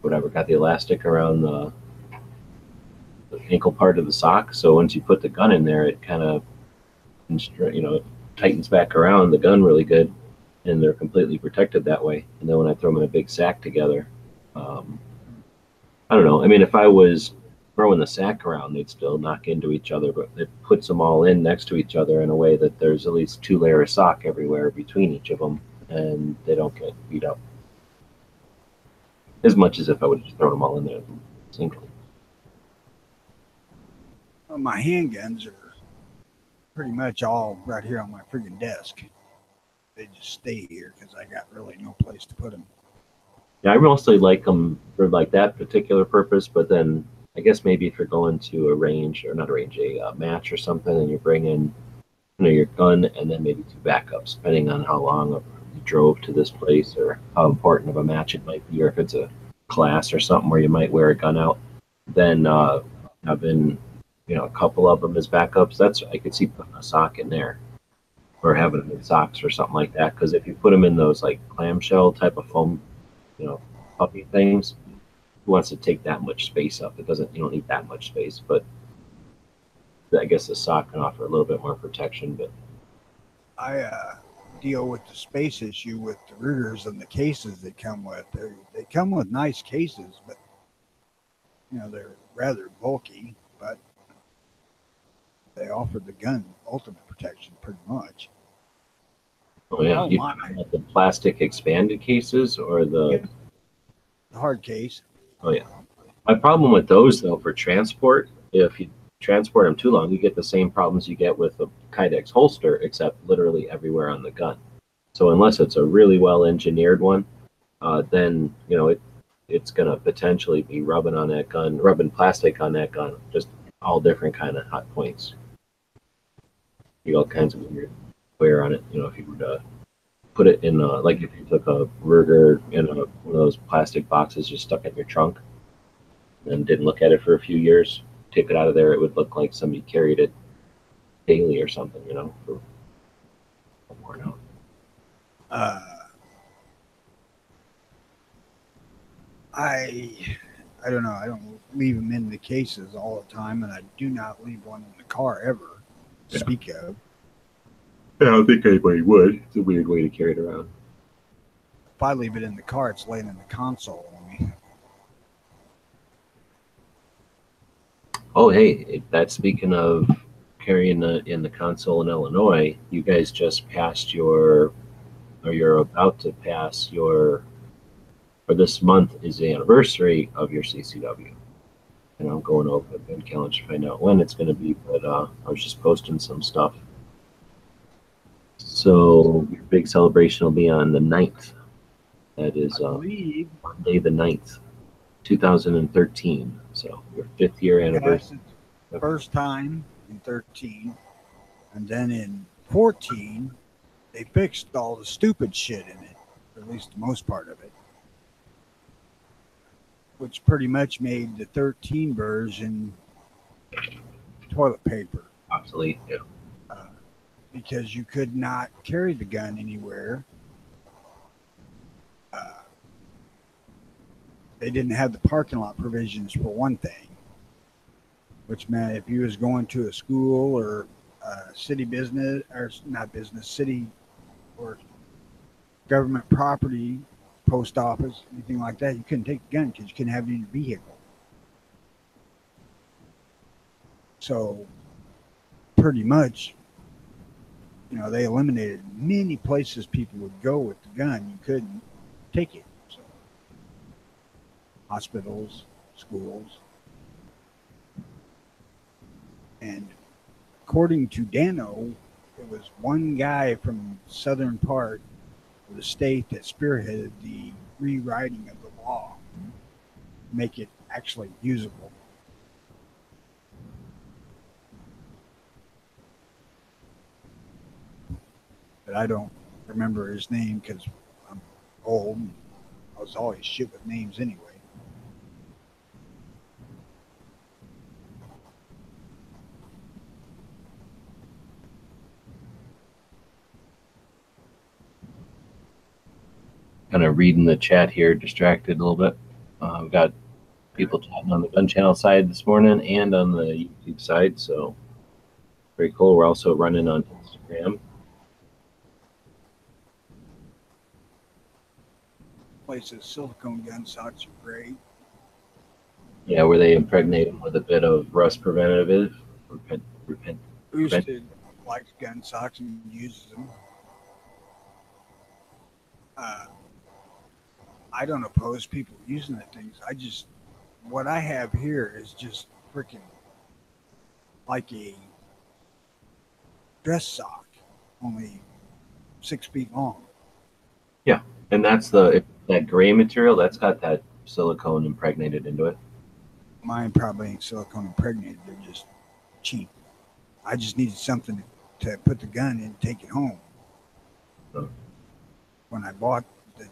whatever, got the elastic around the ankle part of the sock. So once you put the gun in there, it kind of, tightens back around the gun really good, and they're completely protected that way. And then when I throw them in a big sack together, I don't know. I mean, if I was throwing the sack around, they'd still knock into each other, but it puts them all in next to each other in a way that there's at least 2 layers of sock everywhere between each of them, and they don't get beat up as much as if I would just throw them all in there singly. Well, my handguns are pretty much all right here on my friggin' desk. They just stay here because I got really no place to put them. Yeah, I mostly like them for like that particular purpose, but then I guess maybe if you're going to a range, or not a range, a match or something, and you bring in your gun and then maybe 2 backups, depending on how long you drove to this place or how important of a match it might be, or if it's a class or something where you might wear a gun out, then having a couple of them as backups, I could see putting a sock in there or having them in socks or something like that, because if you put them in those like clamshell type of foam puppy things, who wants to take that much space up? You don't need that much space, but I guess the sock can offer a little bit more protection. But I deal with the space issue with the rooters and the cases they come with. They come with nice cases, but they're rather bulky, but they offer the gun ultimate protection pretty much. Oh yeah, you have the plastic expanded cases or the hard case. Oh yeah. My problem with those though for transport, if you transport them too long, you get the same problems you get with a Kydex holster, except literally everywhere on the gun. So unless it's a really well engineered one, then it's gonna potentially be rubbing plastic on that gun, just all different kind of hot points. You got all kinds of weird wear on it. If you were to put it in, like if you took a Ruger in one of those plastic boxes, just stuck it in your trunk, and didn't look at it for a few years, take it out of there, it would look like somebody carried it daily or something, for worn out. I don't know. I don't leave them in the cases all the time, and I do not leave one in the car ever to speak of. Yeah, I don't think anybody would. It's a weird way to carry it around. If I leave it in the car, it's laying in the console on me. Oh, hey, that's speaking of carrying in the console in Illinois. You guys just passed or you're about to pass or this month is the anniversary of your CCW. And I'm going over the gun calendar to find out when it's going to be, but I was just posting some stuff. So your big celebration will be on the 9th. That is Monday the 9th, 2013. So your 5th year anniversary. First time in 13, and then in 14, they fixed all the stupid shit in it, or at least the most part of it, which pretty much made the 13 version toilet paper. Obsolete, yeah. Because you could not carry the gun anywhere. They didn't have the parking lot provisions for one thing, which meant if you was going to a school or city business, or not business, city or government property, post office, anything like that, you couldn't take the gun because you couldn't have it in your vehicle. So pretty much, you know, they eliminated many places people would go with the gun. You couldn't take it. So hospitals, schools. And according to Dano, it was one guy from the southern part of the state that spearheaded the rewriting of the law to make it actually usable. But I don't remember his name because I'm old. I was always shit with names anyway. Kind of reading the chat here, distracted a little bit. We've got people chatting on the gun channel side this morning and on the YouTube side, so very cool. We're also running on Instagram. Places, silicone gun socks are great. Yeah, where they impregnate them with a bit of rust preventative. Boosted likes gun socks and uses them. I don't oppose people using the things. What I have here is just freaking like a dress sock, only 6 feet long. Yeah, and that's that gray material that's got that silicone impregnated into it. Mine probably ain't silicone impregnated. They're just cheap. I just needed something to put the gun in and take it home. Oh. When I bought the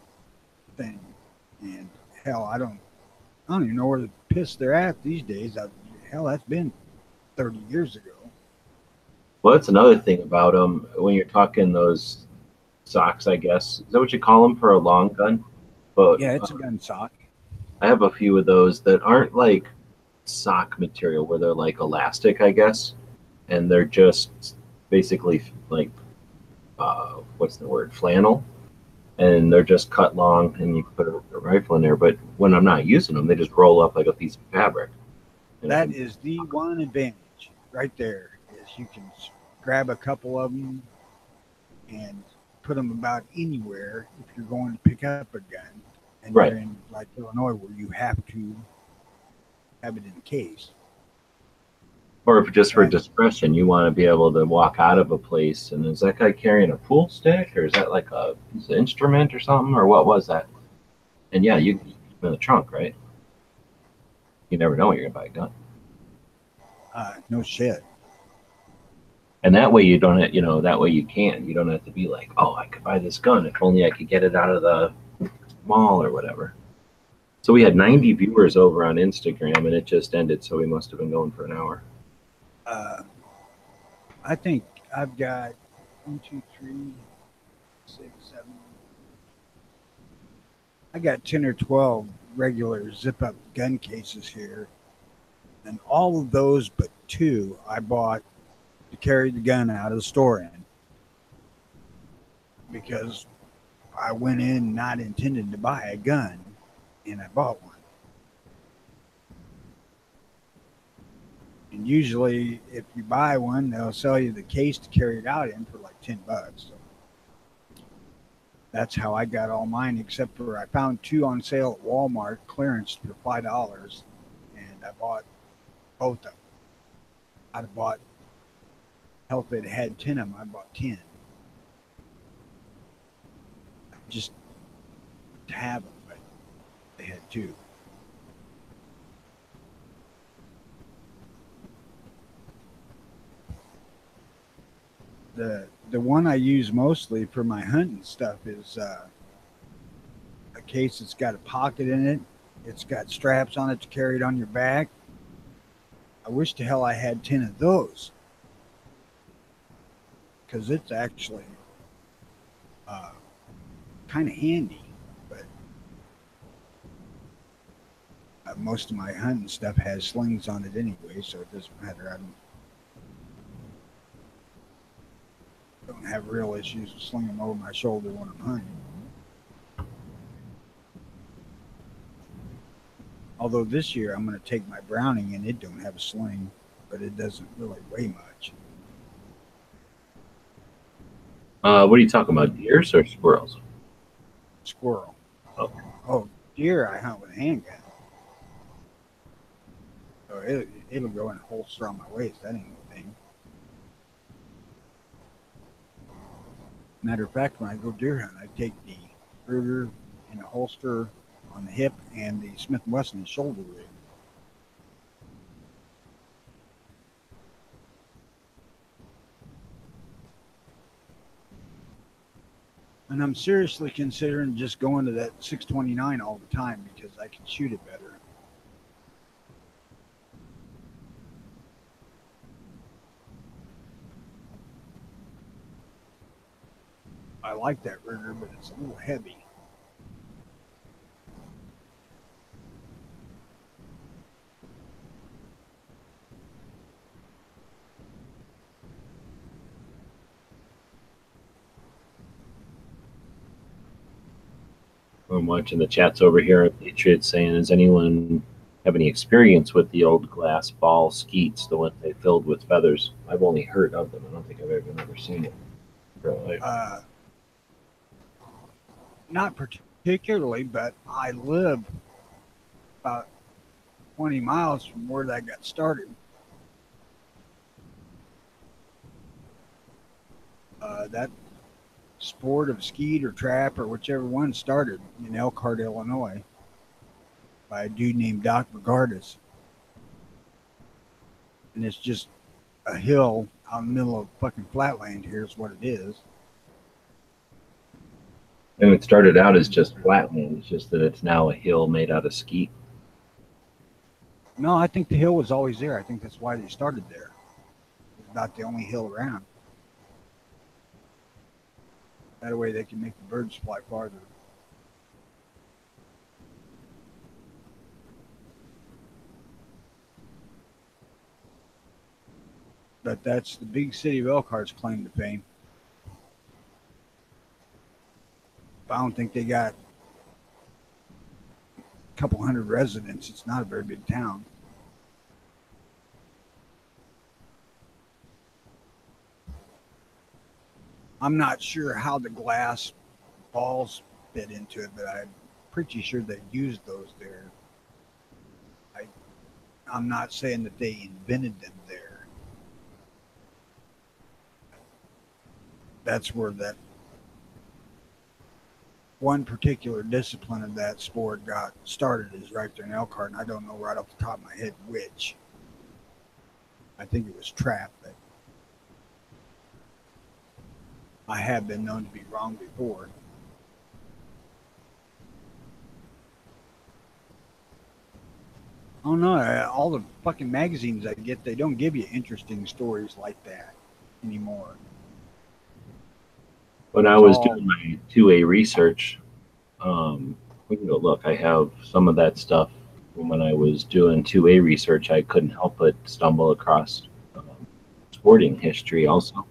thing, and hell, I don't even know where the piss they're at these days. Hell, that's been 30 years ago. Well, that's another thing about them. When you're talking those socks, I guess, is that what you call them for a long gun? But yeah, it's a gun sock. I have a few of those that aren't like sock material, where they're like elastic, I guess, and they're just basically like what's the word, flannel, and they're just cut long, and you put a rifle in there. But when I'm not using them, they just roll up like a piece of fabric. And that is the one advantage right there, is you can grab a couple of them and put them about anywhere if you're going to pick up a gun, and right. You're in like Illinois where you have to have it in the case. Or if just for discretion, you want to be able to walk out of a place, and is that guy carrying a pool stick, or is that like a piece of instrument or something, or what was that? And yeah, you can in the trunk, right? You never know when you're gonna buy a gun. No shit. And that way you don't, that way you don't have to be like, oh, I could buy this gun if only I could get it out of the mall or whatever. So we had 90 viewers over on Instagram, and it just ended, so we must have been going for an hour. I think I've got 1, 2, 3, 6, 7. I got 10 or 12 regular zip-up gun cases here, and all of those but 2 I bought to carry the gun out of the store in, because I went in not intending to buy a gun, and I bought one. And usually, if you buy one, they'll sell you the case to carry it out in for like $10. So that's how I got all mine, except for I found 2 on sale at Walmart clearance for $5, and I bought both of them. I'd have bought, hell, if it had 10 of them, I bought 10. Just to have them, but they had 2. The one I use mostly for my hunting stuff is a case that's got a pocket in it. It's got straps on it to carry it on your back. I wish to hell I had 10 of those, because it's actually kind of handy. But most of my hunting stuff has slings on it anyway, so it doesn't matter. I don't have real issues with slinging them over my shoulder when I'm hunting. Although this year I'm going to take my Browning, and it don't have a sling, but it doesn't really weigh much. What are you talking about, deers or squirrels? Squirrel. Oh. Oh, deer I hunt with a handgun. So it'll go in a holster on my waist. That ain't no thing. Matter of fact, when I go deer hunt, I take the Ruger in a holster on the hip and the Smith & Wesson shoulder rig. And I'm seriously considering just going to that 629 all the time, because I can shoot it better. I like that Ruger, but it's a little heavy. I'm watching the chats over here. Patriots saying, does anyone have any experience with the old glass ball skeets, the ones they filled with feathers? I've only heard of them. I don't think I've ever seen it. Really. Not particularly, but I live about 20 miles from where that got started. That sport of skeet or trap or whichever one started in Elkhart, Illinois, by a dude named Doc Regardus. And it's just a hill out in the middle of fucking flatland here is what it is. And it started out as just flatland. It's just that it's now a hill made out of skeet. No, I think the hill was always there. I think that's why they started there. It's about the only hill around. That way they can make the birds fly farther. But that's the big city of Elkhart's claim to fame. I don't think they got a couple hundred residents. It's not a very big town. I'm not sure how the glass balls fit into it, but I'm pretty sure they used those there. I'm not saying that they invented them there. That's where that one particular discipline of that sport got started, is right there in Elkhart, and I don't know right off the top of my head which. I think it was trap, but I have been known to be wrong before. Oh no, all the fucking magazines I get, they don't give you interesting stories like that anymore. When I was doing my 2A research, we can go look. I have some of that stuff from when I was doing 2A research. I couldn't help but stumble across sporting history also.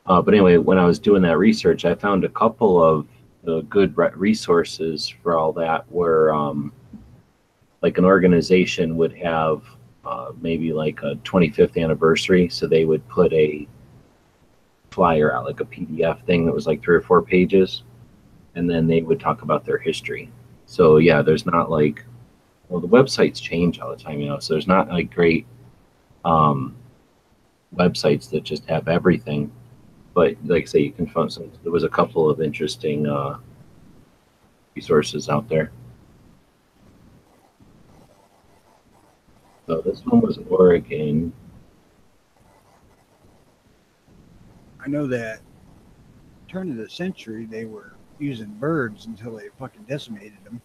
But anyway, when I was doing that research, I found a couple of good resources for all that where like an organization would have maybe like a 25th anniversary. So they would put a flyer out, like a PDF thing that was like 3 or 4 pages, and then they would talk about their history. So yeah, there's not like, well, the websites change all the time, you know, so there's not like great um, websites that just have everything. But like I say, you can find some. There was a couple of interesting resources out there. So this one was Oregon. I know that turn of the century they were using birds until they fucking decimated them.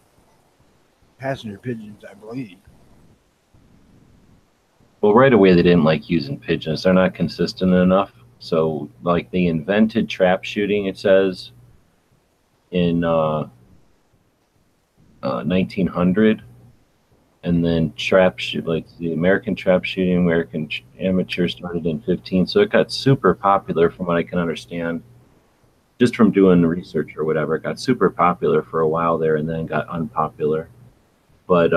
Passenger pigeons, I believe. Well, right away they didn't like using pigeons. They're not consistent enough. So like they invented trap shooting. It says in 1900, and then trap shoot, like the American trap shooting, American amateur started in 15. So it got super popular, from what I can understand, just from doing research or whatever. It got super popular for a while there, and then got unpopular. But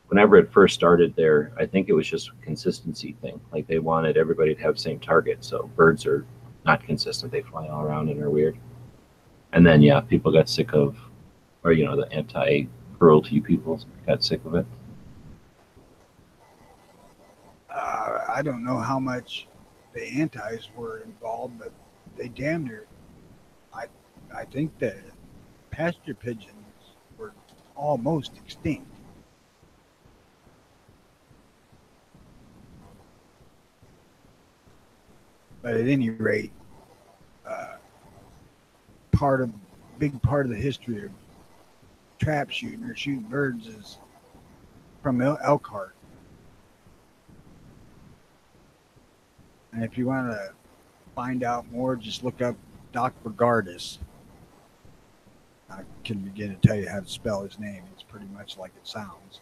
whenever it first started there, I think it was just a consistency thing. Like they wanted everybody to have the same target. So birds are not consistent; they fly all around and are weird. And then yeah, people got sick of, or you know, the anti-cruelty people got sick of it. I don't know how much the antis were involved, but they damn near. I I think that pasture pigeons were almost extinct. But at any rate, uh, part of big part of the history of trap shooting or shooting birds is from Elkhart. And if you want to find out more, just look up Doc Regardus. I can begin to tell you how to spell his name. It's pretty much like it sounds.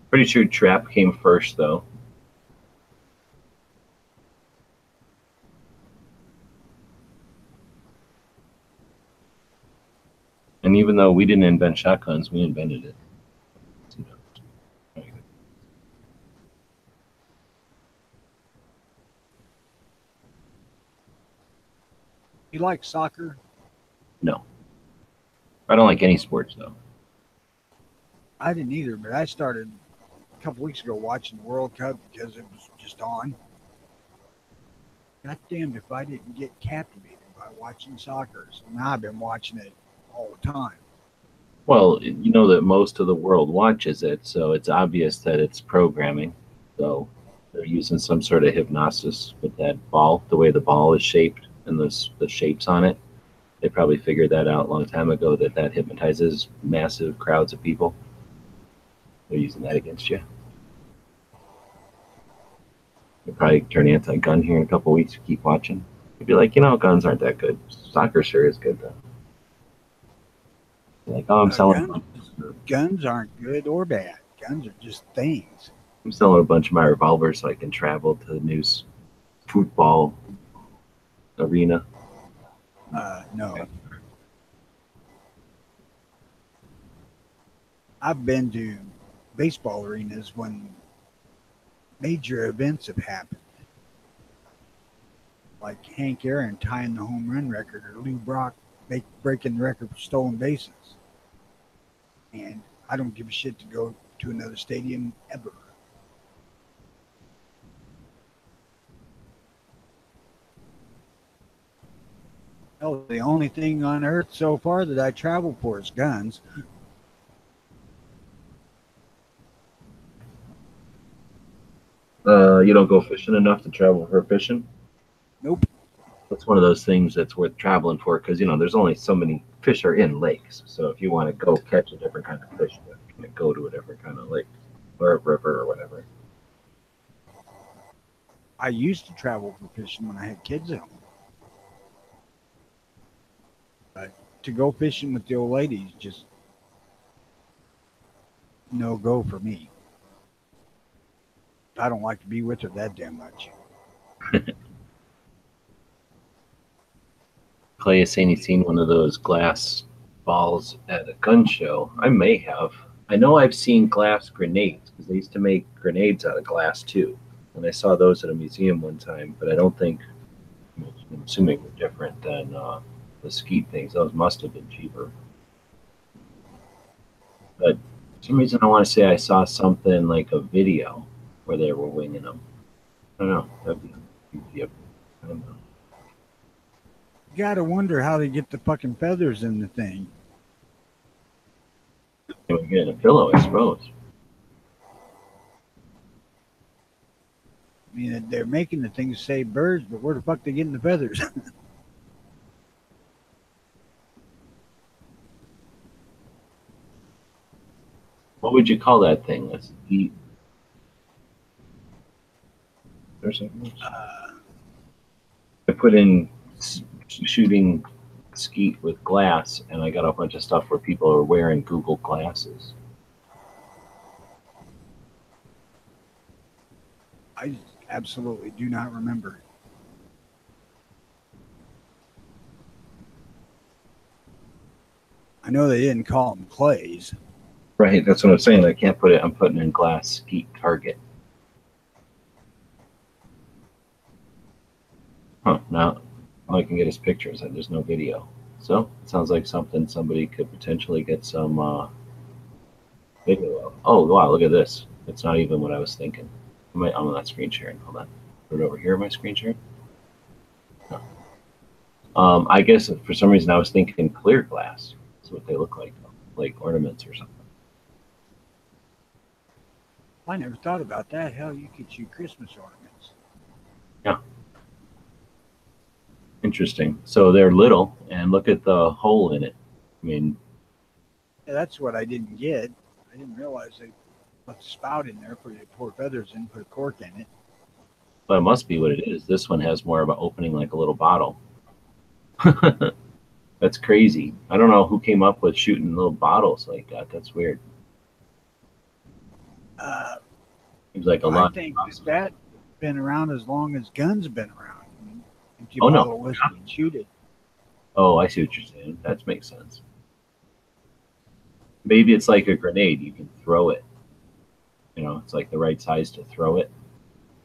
Pretty sure trap came first, though. And even though we didn't invent shotguns, we invented it. You like soccer? No, I don't like any sports though. I didn't either, but I started a couple weeks ago watching the World Cup because it was just on. God damned if I didn't get captivated by watching soccer. So now I've been watching it all the time. Well, you know that most of the world watches it, so it's obvious that it's programming. So they're using some sort of hypnosis with that ball, the way the ball is shaped and the shapes on it. They probably figured that out a long time ago, that that hypnotizes massive crowds of people. They're using that against you. They'll probably turn anti-gun here in a couple weeks. Keep watching. You'd be like, you know, guns aren't that good. Soccer sure is good though. You're like, oh, I'm selling. Guns aren't good or bad. Guns are just things. I'm selling a bunch of my revolvers so I can travel to the new football arena. No. I've been to baseball arenas when major events have happened. Like Hank Aaron tying the home run record or Lou Brock breaking the record for stolen bases. And I don't give a shit to go to another stadium ever. Hell, the only thing on earth so far that I travel for is guns. You don't go fishing enough to travel for fishing? Nope. That's one of those things that's worth traveling for, because you know there's only so many fish are in lakes. So if you want to go catch a different kind of fish, you have to go to a different kind of lake or a river or whatever. I used to travel for fishing when I had kids at home. But to go fishing with the old ladies, just no go for me. I don't like to be with her that damn much. Clay is saying he's seen one of those glass balls at a gun show. I may have. I know I've seen glass grenades because they used to make grenades out of glass too. And I saw those at a museum one time, but I don't think, I'm assuming they're different than the skeet things. Those must have been cheaper. But for some reason, I want to say I saw something like a video where they were winging them. I don't know. That'd be, I don't know. You gotta wonder how they get the fucking feathers in the thing. They would get in a pillow, I suppose. I mean, they're making the things say birds, but where the fuck they getting the feathers? What would you call that thing? A skeet? Or something? I put in shooting skeet with glass, and I got a bunch of stuff where people are wearing Google glasses. I absolutely do not remember. I know they didn't call them clays. Right, that's what I'm saying. I can't put it. I'm putting in glass skeet target. Huh, now all I can get is pictures and there's no video. So it sounds like something somebody could potentially get some video of. Oh, wow, look at this. It's not even what I was thinking. I'm not screen sharing. Hold on. Put it over here. Am I screen sharing? No. I guess for some reason I was thinking clear glass. That's what they look like ornaments or something. I never thought about that. Hell, you could shoot Christmas ornaments. Yeah. Interesting. So they're little, and look at the hole in it. I mean, Yeah, that's what I didn't get. I didn't realize they put the spout in there for you to pour feathers in, put a cork in it. but it must be what it is. This one has more of an opening like a little bottle. That's crazy. I don't know who came up with shooting little bottles like that. That's weird. Seems like a lot. I think that's been around as long as guns have been around. I mean, if you Oh, no. bottle of whiskey and shoot it. Oh, I see what you're saying. That makes sense. Maybe it's like a grenade. You can throw it. You know, it's like the right size to throw it.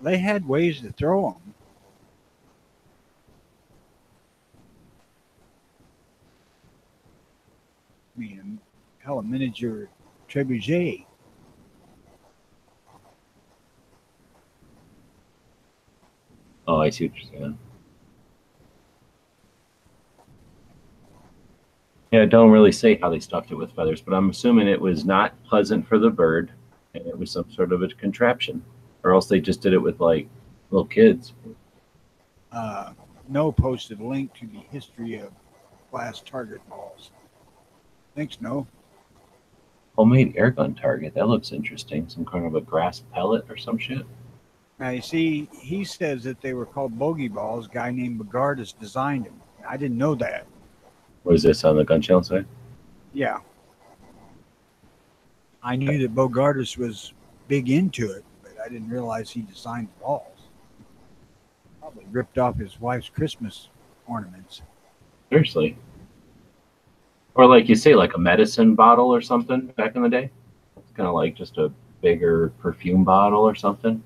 They had ways to throw them. I mean, hell, a miniature trebuchet. Oh, I see what you're saying. Yeah, it don't really say how they stuffed it with feathers, but I'm assuming it was not pleasant for the bird, and it was some sort of a contraption, or else they just did it with like little kids. No posted link to the history of glass target balls. Thanks, no. Homemade air gun target. That looks interesting. Some kind of a grass pellet or some shit. Now, you see, he says that they were called bogey balls. A guy named Bogardus designed them. I didn't know that. What is this on the gun channel side? Yeah. I knew that Bogardus was big into it, but I didn't realize he designed the balls. Probably ripped off his wife's Christmas ornaments. Seriously. Or like you say, like a medicine bottle or something back in the day. It's kind of like just a bigger perfume bottle or something.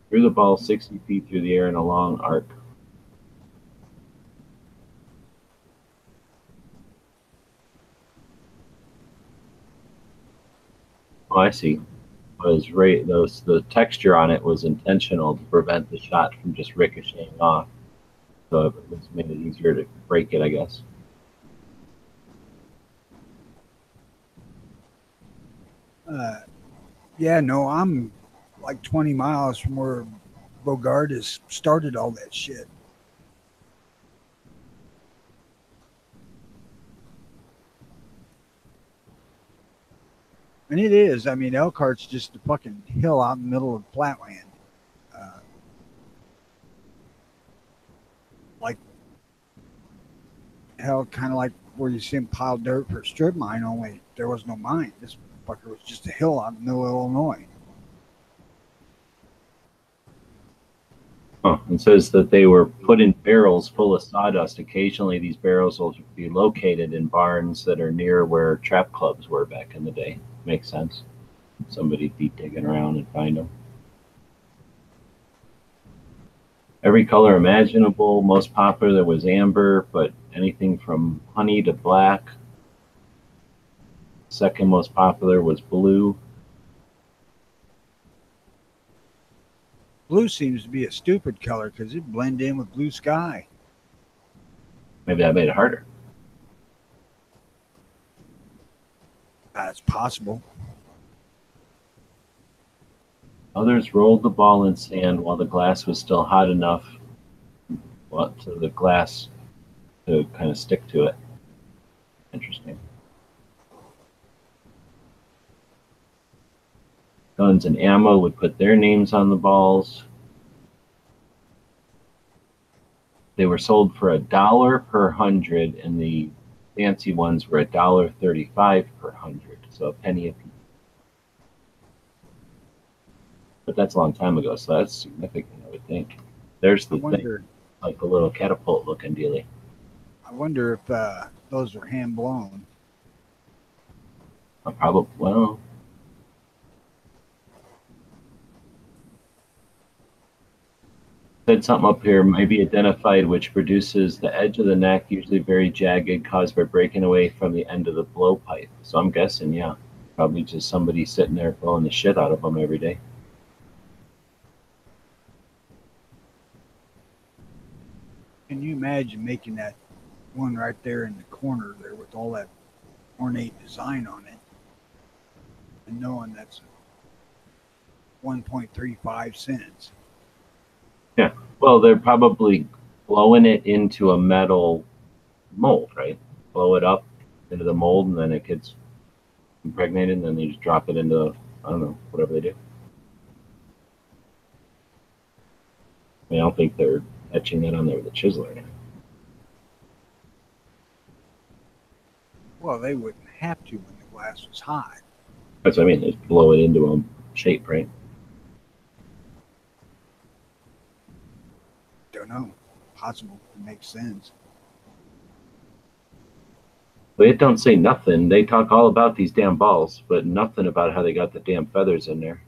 Threw the ball 60 feet through the air in a long arc. Oh, I see. Was right. The texture on it was intentional to prevent the shot from just ricocheting off. So it was made it easier to break it, I guess. Yeah, no, I'm like 20 miles from where Bogardus started all that shit. And it is. I mean, Elkhart's just a fucking hill out in the middle of flatland. Like, hell, kind of like where you see him pile dirt for a strip mine, only there was no mine. This motherfucker was just a hill out in the middle of Illinois. Huh. It says that they were put in barrels full of sawdust. Occasionally, these barrels will be located in barns that are near where trap clubs were back in the day. Makes sense. Somebody'd be digging around and find them. Every color imaginable. Most popular was amber, but anything from honey to black. Second most popular was blue. Blue seems to be a stupid color because it blends in with blue sky. Maybe that made it harder. That's possible. Others rolled the ball in sand while the glass was still hot enough to the glass to kind of stick to it. Interesting. Guns and Ammo would put their names on the balls. They were sold for $1 per 100, and the fancy ones were $1.35 per 100, so a penny a piece. But that's a long time ago, so that's significant, I would think. There's the thing, like a little catapult-looking dealie. I wonder if those were hand-blown. Probably, well... Said something up here, maybe identified, which produces the edge of the neck, usually very jagged, caused by breaking away from the end of the blowpipe. So I'm guessing, yeah, probably just somebody sitting there blowing the shit out of them every day. Can you imagine making that one right there in the corner there with all that ornate design on it and knowing that's 1.35 cents? Yeah, well, they're probably blowing it into a metal mold, right? Blow it up into the mold, and then it gets impregnated, and then they just drop it into, I don't know, whatever they do. I mean, I don't think they're etching that on there with a chisel or anything. Well, they wouldn't have to when the glass was hot. That's what I mean. They just blow it into a shape, right? Don't know. Possible. It makes sense. But it don't say nothing. They talk all about these damn balls, but nothing about how they got the damn feathers in there.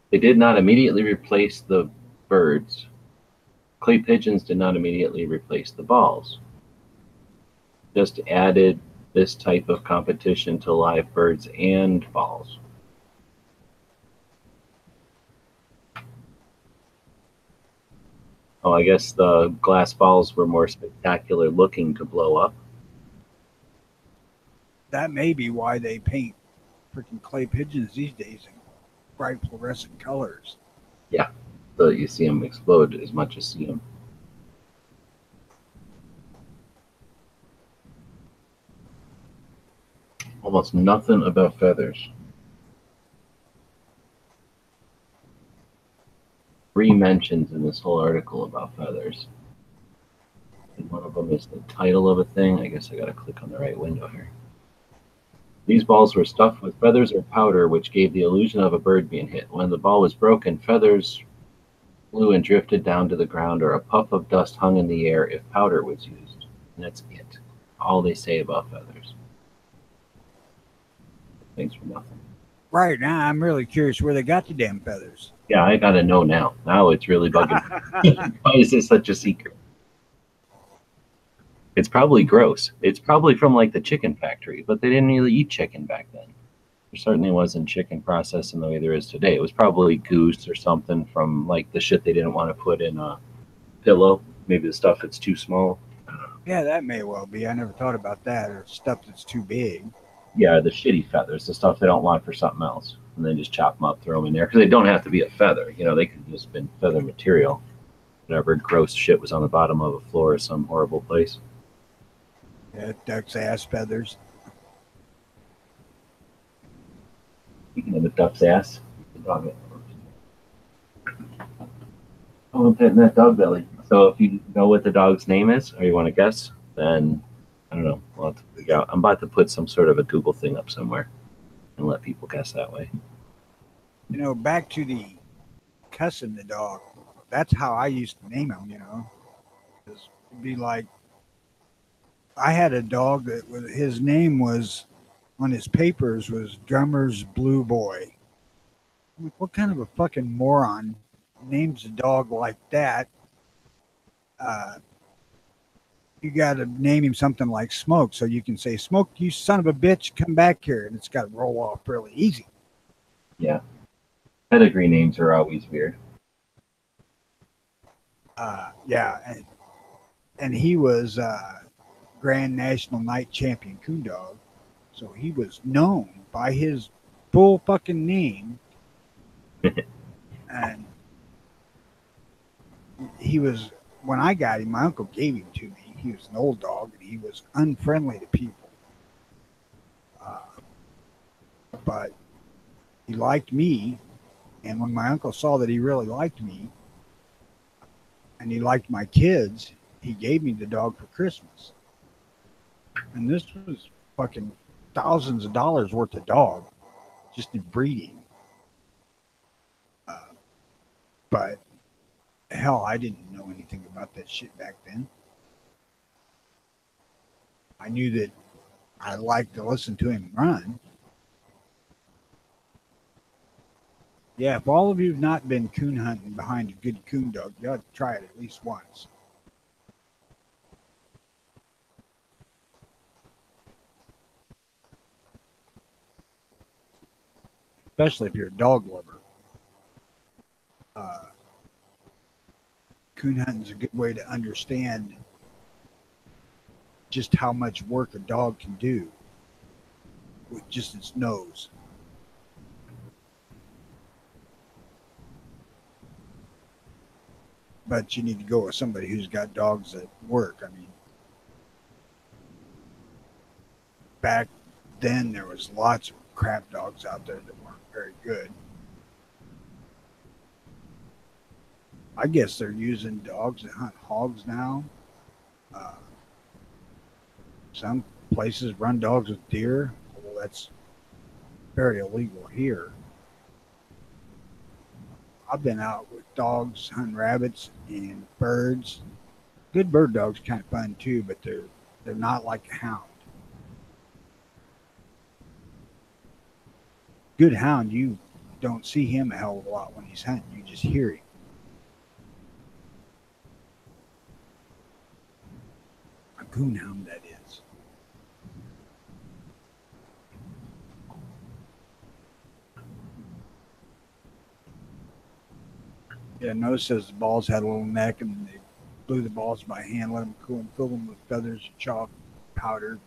They did not immediately replace the birds. Clay pigeons did not immediately replace the balls. Just added this type of competition to live birds and balls. Oh, I guess the glass balls were more spectacular looking to blow up. That may be why they paint freaking clay pigeons these days in bright fluorescent colors. Yeah, so that you see them explode as much as see them. Almost nothing about feathers. 3 mentions in this whole article about feathers. And one of them is the title of a thing. I guess I gotta click on the right window here. These balls were stuffed with feathers or powder, which gave the illusion of a bird being hit. When the ball was broken, feathers flew and drifted down to the ground, or a puff of dust hung in the air if powder was used. And that's it. All they say about feathers. Thanks for nothing. Right now, I'm really curious where they got the damn feathers. Yeah, I gotta know now. Now it's really bugging me. Why is this such a secret? It's probably gross. It's probably from like the chicken factory, but they didn't really eat chicken back then. There certainly wasn't chicken processing the way there is today. It was probably goose or something from like the shit they didn't want to put in a pillow. Maybe the stuff that's too small. Yeah, that may well be. I never thought about that, or stuff that's too big. Yeah, the shitty feathers, the stuff they don't want for something else. And they just chop them up, throw them in there. Because they don't have to be a feather. You know, they could just been feather material. Whatever gross shit was on the bottom of a floor or some horrible place. Yeah, duck's ass feathers. Speaking of the duck's ass, the dog. Oh, I'm petting that dog belly. So if you know what the dog's name is, or you want to guess, then I don't know. I'll have to figure out. I'm about to put some sort of a Google thing up somewhere and let people guess that way. You know, back to the cussing the dog. That's how I used to name him. You know, it'd be like I had a dog that was, his name was on his papers was Drummer's Blue Boy. I'm like, what kind of a fucking moron names a dog like that? Uh, you got to name him something like Smoke, so you can say, "Smoke, you son of a bitch, come back here," and it's got to roll off really easy. Yeah. Pedigree names are always weird. Yeah, and he was Grand National Night Champion Coon Dog, so he was known by his full fucking name, and he was when I got him, my uncle gave him to me. He was an old dog, and he was unfriendly to people, uh, but he liked me. And when my uncle saw that he really liked me, and he liked my kids, he gave me the dog for Christmas. And this was fucking thousands of dollars worth of dog just in breeding. But hell, I didn't know anything about that shit back then. I knew that I liked to listen to him run. Yeah, if all of you have not been coon hunting behind a good coon dog, you ought to try it at least once. Especially if you're a dog lover. Coon hunting is a good way to understand just how much work a dog can do with just its nose. But you need to go with somebody who's got dogs that work. I mean, back then there was lots of crap dogs out there that weren't very good. I guess they're using dogs that hunt hogs now. Uh, some places run dogs with deer. Well, that's very illegal here. I've been out with dogs hunting rabbits and birds. Good bird dogs kind of fun too, but they're not like a hound. Good hound, you don't see him a hell of a lot when he's hunting. You just hear him. A coon hound, that is. Yeah, Noah says the balls had a little neck and they blew the balls by hand, let them cool and fill them with feathers, chalk, powder,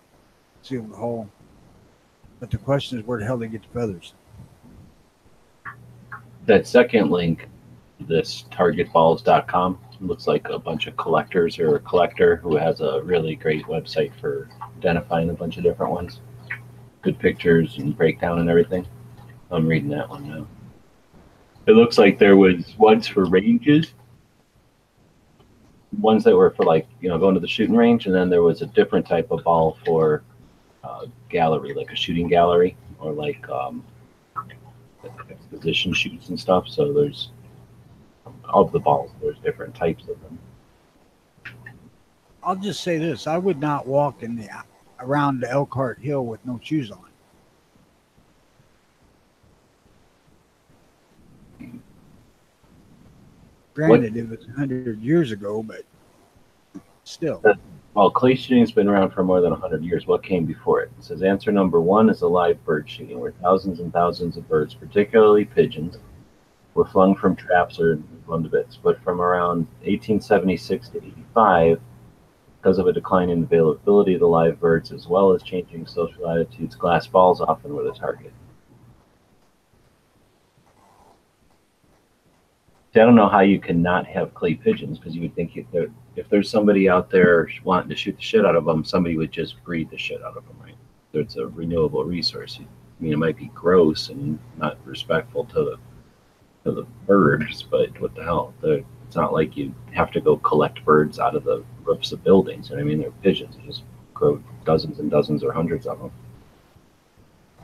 seal the hole. But the question is, where the hell they get the feathers? That second link, this targetballs.com, looks like a bunch of collectors or a collector who has a really great website for identifying a bunch of different ones. Good pictures and breakdown and everything. I'm reading that one now. It looks like there was ones for ranges, ones that were for like, going to the shooting range, and then there was a different type of ball for gallery, like a shooting gallery, or like exposition shoots and stuff. So there's of the balls, there's different types of them. I'll just say this: I would not walk around the Elkhart Hill with no shoes on. Granted, it was 100 years ago, but still. Well, clay shooting has been around for more than 100 years. What came before it? It says answer number one is a live bird shooting, where thousands and thousands of birds, particularly pigeons, were flung from traps or blown to bits. But from around 1876 to 85, because of a decline in availability of the live birds, as well as changing social attitudes, glass balls often were the target. See, I don't know how you can not have clay pigeons, because you would think if there's somebody out there wanting to shoot the shit out of them, somebody would just breed the shit out of them, right? So it's a renewable resource. I mean, it might be gross and not respectful to the birds, but what the hell? It's not like you have to go collect birds out of the roofs of buildings. You know what I mean? They're pigeons. You just grow dozens and dozens or hundreds of them.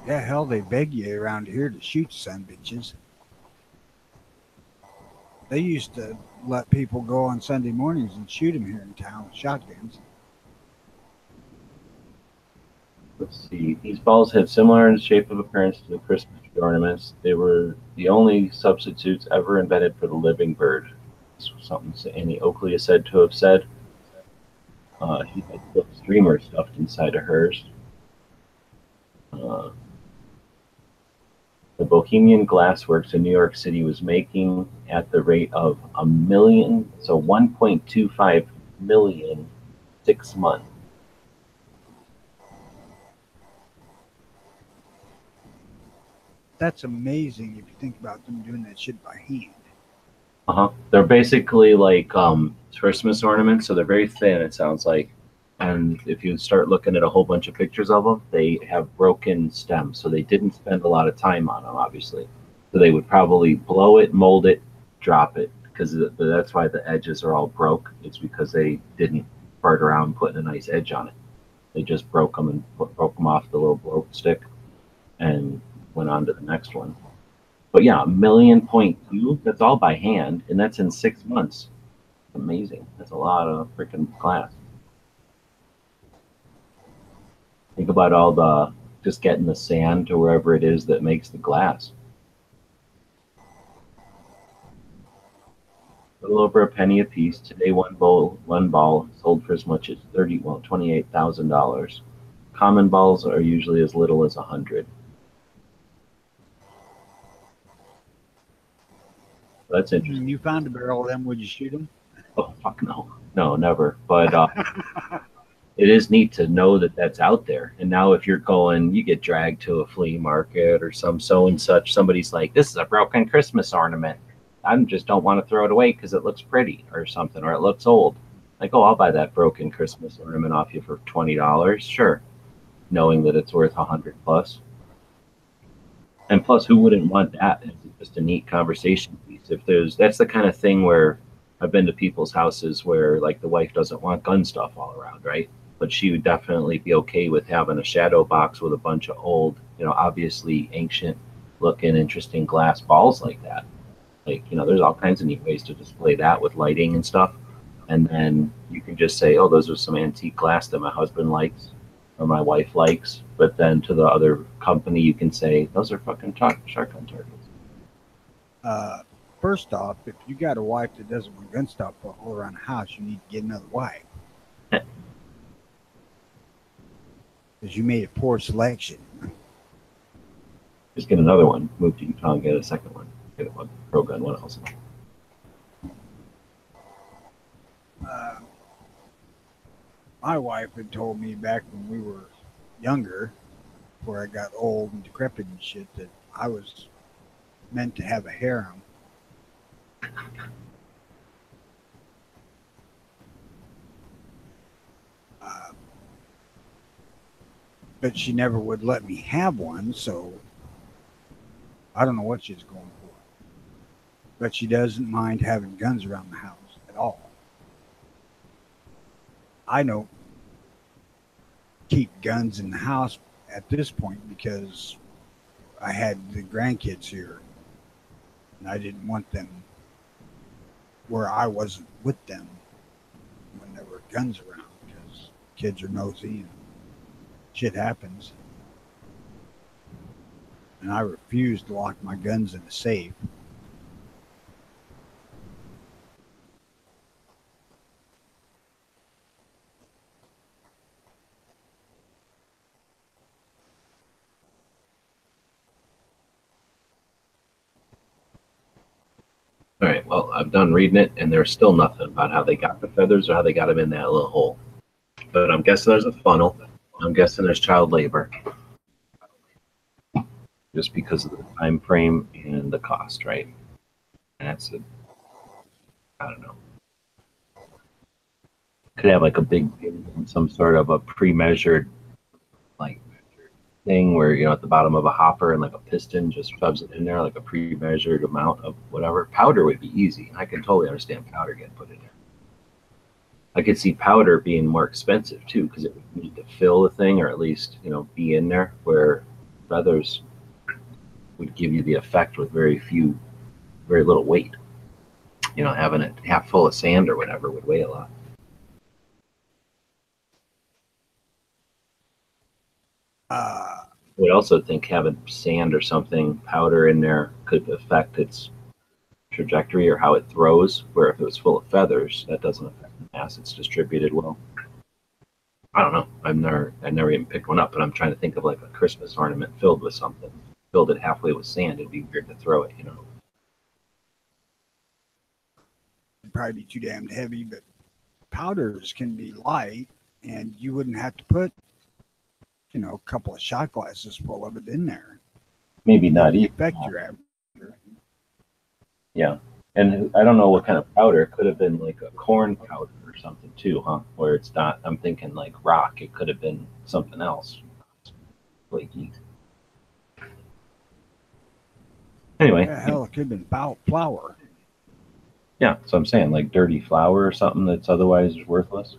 Yeah, hell, they beg you around here to shoot son bitches. They used to let people go on Sunday mornings and shoot them here in town with shotguns. Let's see. These balls had similar in shape of appearance to the Christmas tree ornaments. They were the only substitutes ever invented for the living bird. This was something Annie Oakley is said to have said. She had silk streamer stuffed inside of hers. The Bohemian Glassworks in New York City was making at the rate of 1 million, so 1.25 million 6 months. That's amazing if you think about them doing that shit by hand. They're basically like Christmas ornaments, so they're very thin, it sounds like. And if you start looking at a whole bunch of pictures of them, they have broken stems, so they didn't spend a lot of time on them, obviously. So they would probably blow it, mold it, drop it, because that's why the edges are all broke. It's because they didn't fart around putting a nice edge on it. They just broke them and broke them off the little blow stick and went on to the next one. But yeah, 1.2 million, that's all by hand, and that's in 6 months. Amazing. That's a lot of freaking glass. Think about all the, just getting the sand to wherever it is that makes the glass. A little over a penny a piece. Today, one ball sold for as much as $28,000. Common balls are usually as little as 100. That's interesting. You found a barrel of them, would you shoot them? Oh, fuck no. No, never. But it is neat to know that that's out there. And now if you're going, you get dragged to a flea market or some so and such, somebody's like, this is a broken Christmas ornament. I just don't want to throw it away because it looks pretty or something, or it looks old. Like, oh, I'll buy that broken Christmas ornament off you for $20. Sure. Knowing that it's worth 100 plus. And plus, who wouldn't want that? It's just a neat conversation piece. That's the kind of thing where I've been to people's houses where like the wife doesn't want gun stuff all around, right? But she would definitely be okay with having a shadow box with a bunch of old, obviously ancient looking, interesting glass balls like that. Like, there's all kinds of neat ways to display that with lighting and stuff. And then you can just say, oh, those are some antique glass that my husband likes or my wife likes. But then to the other company, you can say, those are fucking shotgun targets. First off, if you got a wife that doesn't want gun stuff all around the house, you need to get another wife. Because you made a poor selection. Just get another one. Move to Utah and get a second one. Get one pro gun, one else. My wife had told me back when we were younger, before I got old and decrepit and shit, that I was meant to have a harem. But she never would let me have one, so I don't know what she's going for. But she doesn't mind having guns around the house at all. I don't keep guns in the house at this point because I had the grandkids here and I didn't want them where I wasn't with them when there were guns around because kids are nosy and shit happens. And I refuse to lock my guns in a safe. All right, well, I'm done reading it, and there's still nothing about how they got the feathers or how they got them in that little hole. But I'm guessing there's a funnel. I'm guessing there's child labor. Just because of the time frame and the cost, right? And that's it. I don't know. Could have like a big, some sort of a pre-measured, like, thing where, at the bottom of a hopper and like a piston just shoves it in there, like a pre-measured amount of whatever. Powder would be easy. I can totally understand powder getting put in there. I could see powder being more expensive too, because it would need to fill the thing, or at least, you know, be in there, where feathers would give you the effect with very little weight. You know, having it half full of sand or whatever would weigh a lot. I would also think having sand or something, powder in there, could affect its trajectory or how it throws, where if it was full of feathers, that doesn't affect the mass. It's distributed well. I don't know. I never even picked one up, but I'm trying to think of like a Christmas ornament filled with something. Filled it halfway with sand, it'd be weird to throw it, you know. It'd probably be too damn heavy, but powders can be light, and you wouldn't have to put, you know, a couple of shot glasses full of it in there. Maybe not even. Affect your average. Yeah. And I don't know what kind of powder. It could have been like a corn powder or something too, huh? Where it's not, I'm thinking like rock. It could have been something else. Flaky. Anyway. Yeah, hell, it could have been flour. Yeah, so I'm saying like dirty flour or something that's otherwise worthless.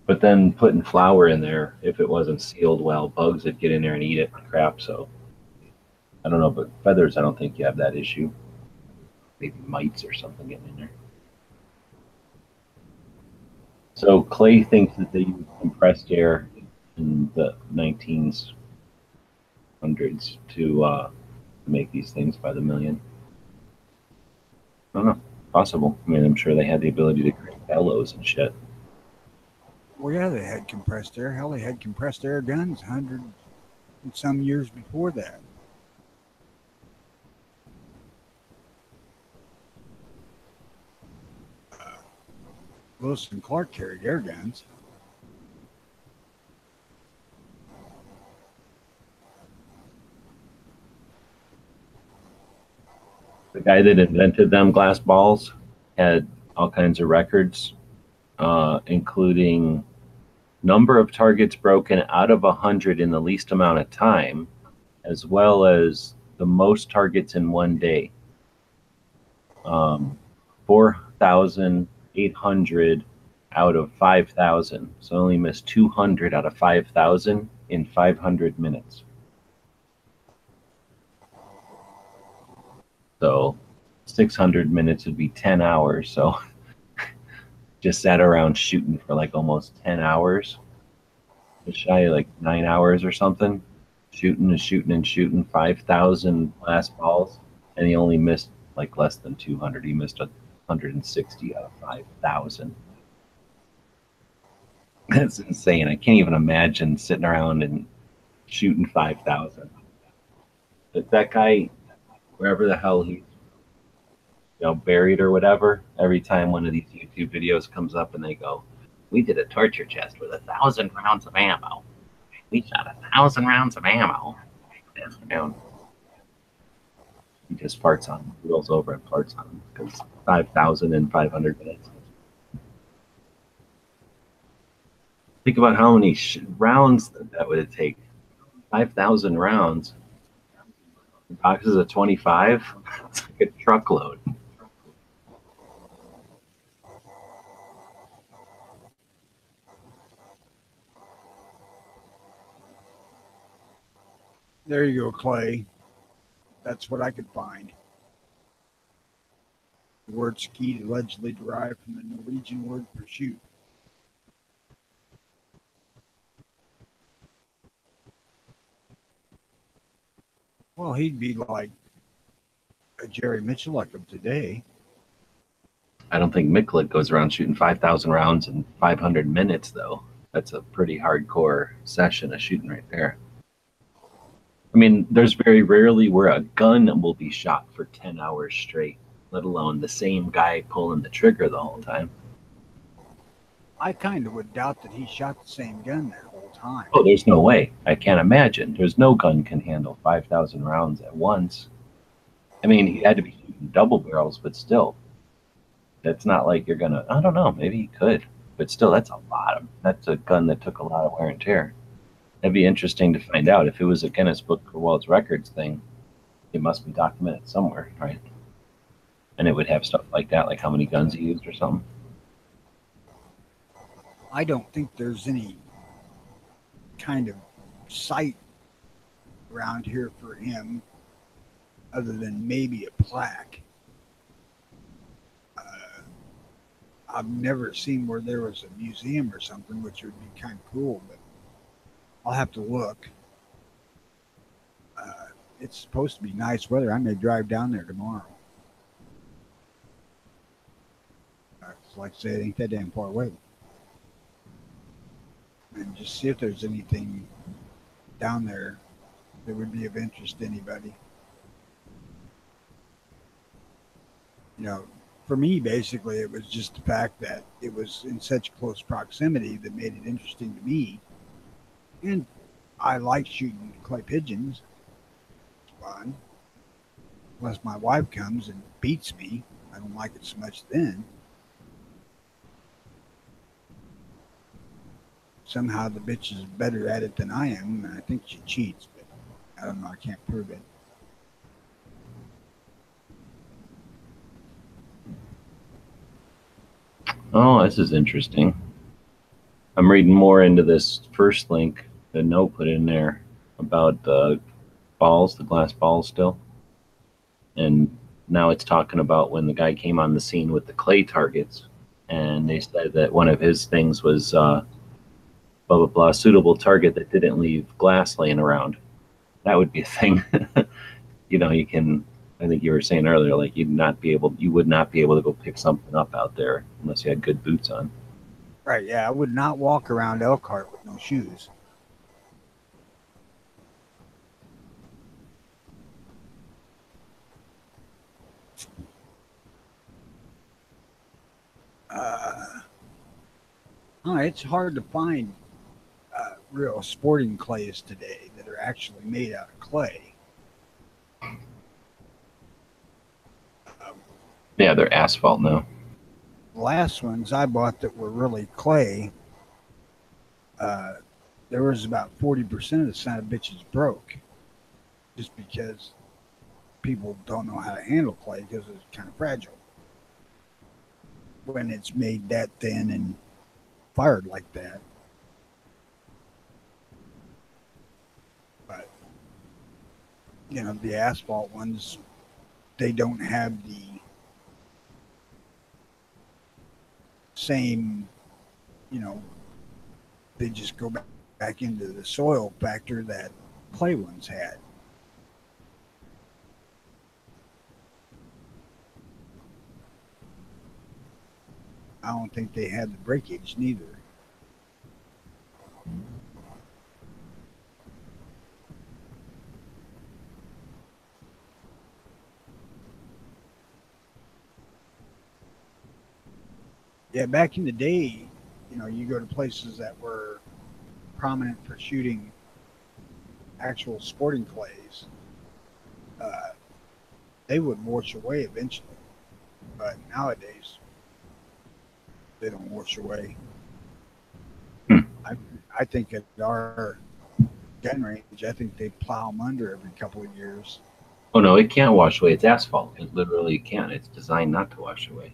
But then putting flour in there, if it wasn't sealed well, bugs would get in there and eat it and crap. So I don't know, but feathers, I don't think you have that issue. Maybe mites or something getting in there. So Clay thinks that they used compressed air in the 1900s to make these things by the million. I don't know. Possible. I mean, I'm sure they had the ability to create bellows and shit. Well, yeah, they had compressed air. Hell, they had compressed air guns 100 and some years before that. Lewis and Clark carried air guns. The guy that invented them glass balls had all kinds of records, including number of targets broken out of 100 in the least amount of time, as well as the most targets in one day. 4,800 out of 5,000. So only missed 200 out of 5,000 in 500 minutes. So 600 minutes would be 10 hours. So just sat around shooting for like almost 10 hours. Just shy of like 9 hours or something. Shooting and shooting and shooting 5,000 glass balls. And he only missed like less than 200. He missed 160 out of 5,000. That's insane. I can't even imagine sitting around and shooting 5,000. But that guy, wherever the hell he's, you know, buried or whatever, every time one of these YouTube videos comes up and they go, we did a torture chest with 1,000 rounds of ammo. We shot 1,000 rounds of ammo. He just farts on him. He rolls over and farts on him because 5,000 in 500 minutes. Think about how many rounds that would take. 5,000 rounds. Boxes of 25. It's like a truckload. There you go, Clay. That's what I could find. The word skeet allegedly derived from the Norwegian word for shoot. Well, he'd be like a Jerry Mitchell of today. I don't think Miklik goes around shooting 5,000 rounds in 500 minutes, though. That's a pretty hardcore session of shooting right there. I mean, there's very rarely where a gun will be shot for 10 hours straight, let alone the same guy pulling the trigger the whole time. I kind of would doubt that he shot the same gun that whole time. Oh, there's no way. I can't imagine. There's no gun can handle 5,000 rounds at once. I mean, he had to be shooting double barrels, but still. That's not like you're going to, I don't know, maybe he could. But still, that's a lot of, that's a gun that took a lot of wear and tear. That'd be interesting to find out. If it was a Guinness Book of World Records thing, it must be documented somewhere, right? and it would have stuff like that, like how many guns he used or something. I don't think there's any kind of site around here for him other than maybe a plaque. I've never seen where there was a museum or something, which would be kind of cool, but I'll have to look. It's supposed to be nice weather. I may drive down there tomorrow. Like I say, it ain't that damn far away. And just see if there's anything down there that would be of interest to anybody. You know, for me, basically, it was just the fact that it was in such close proximity that made it interesting to me. And I like shooting clay pigeons. It's fun. Unless my wife comes and beats me. I don't like it so much then. Somehow the bitch is better at it than I am, and I think she cheats, but I don't know. I can't prove it. Oh, this is interesting. I'm reading more into this first link that No put in there about the balls, the glass balls still. And now it's talking about when the guy came on the scene with the clay targets, and they said that one of his things was blah, blah, blah, suitable target that didn't leave glass laying around. That would be a thing. You know, you can, I think you were saying earlier, like you would not be able to go pick something up out there unless you had good boots on. Right, yeah, I would not walk around Elkhart with no shoes. It's hard to find real sporting clays today that are actually made out of clay. Yeah, they're asphalt now. The last ones I bought that were really clay, there was about 40% of the son of bitches broke, just because people don't know how to handle clay because it's kind of fragile when it's made that thin and fired like that. But you know, the asphalt ones, they don't have the same, you know, they just go back into the soil factor that clay ones had. I don't think they had the breakage neither. Yeah, back in the day, you know, you go to places that were prominent for shooting actual sporting clays, they would wash away eventually. But nowadays, they don't wash away. I think at our gun range, I think they plow them under every couple of years. Oh no, it can't wash away. It's asphalt. It literally can't. It's designed not to wash away.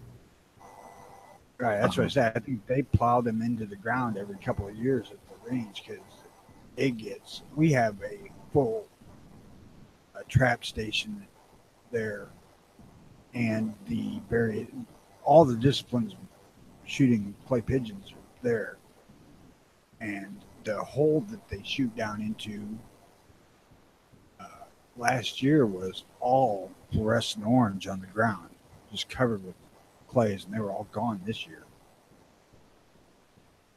Right, that's what I said. I think they plow them into the ground every couple of years at the range because it gets. We have a full trap station there, and all the disciplines shooting clay pigeons are there, and the hole that they shoot down into last year was all fluorescent orange on the ground, just covered with clays, and they were all gone this year.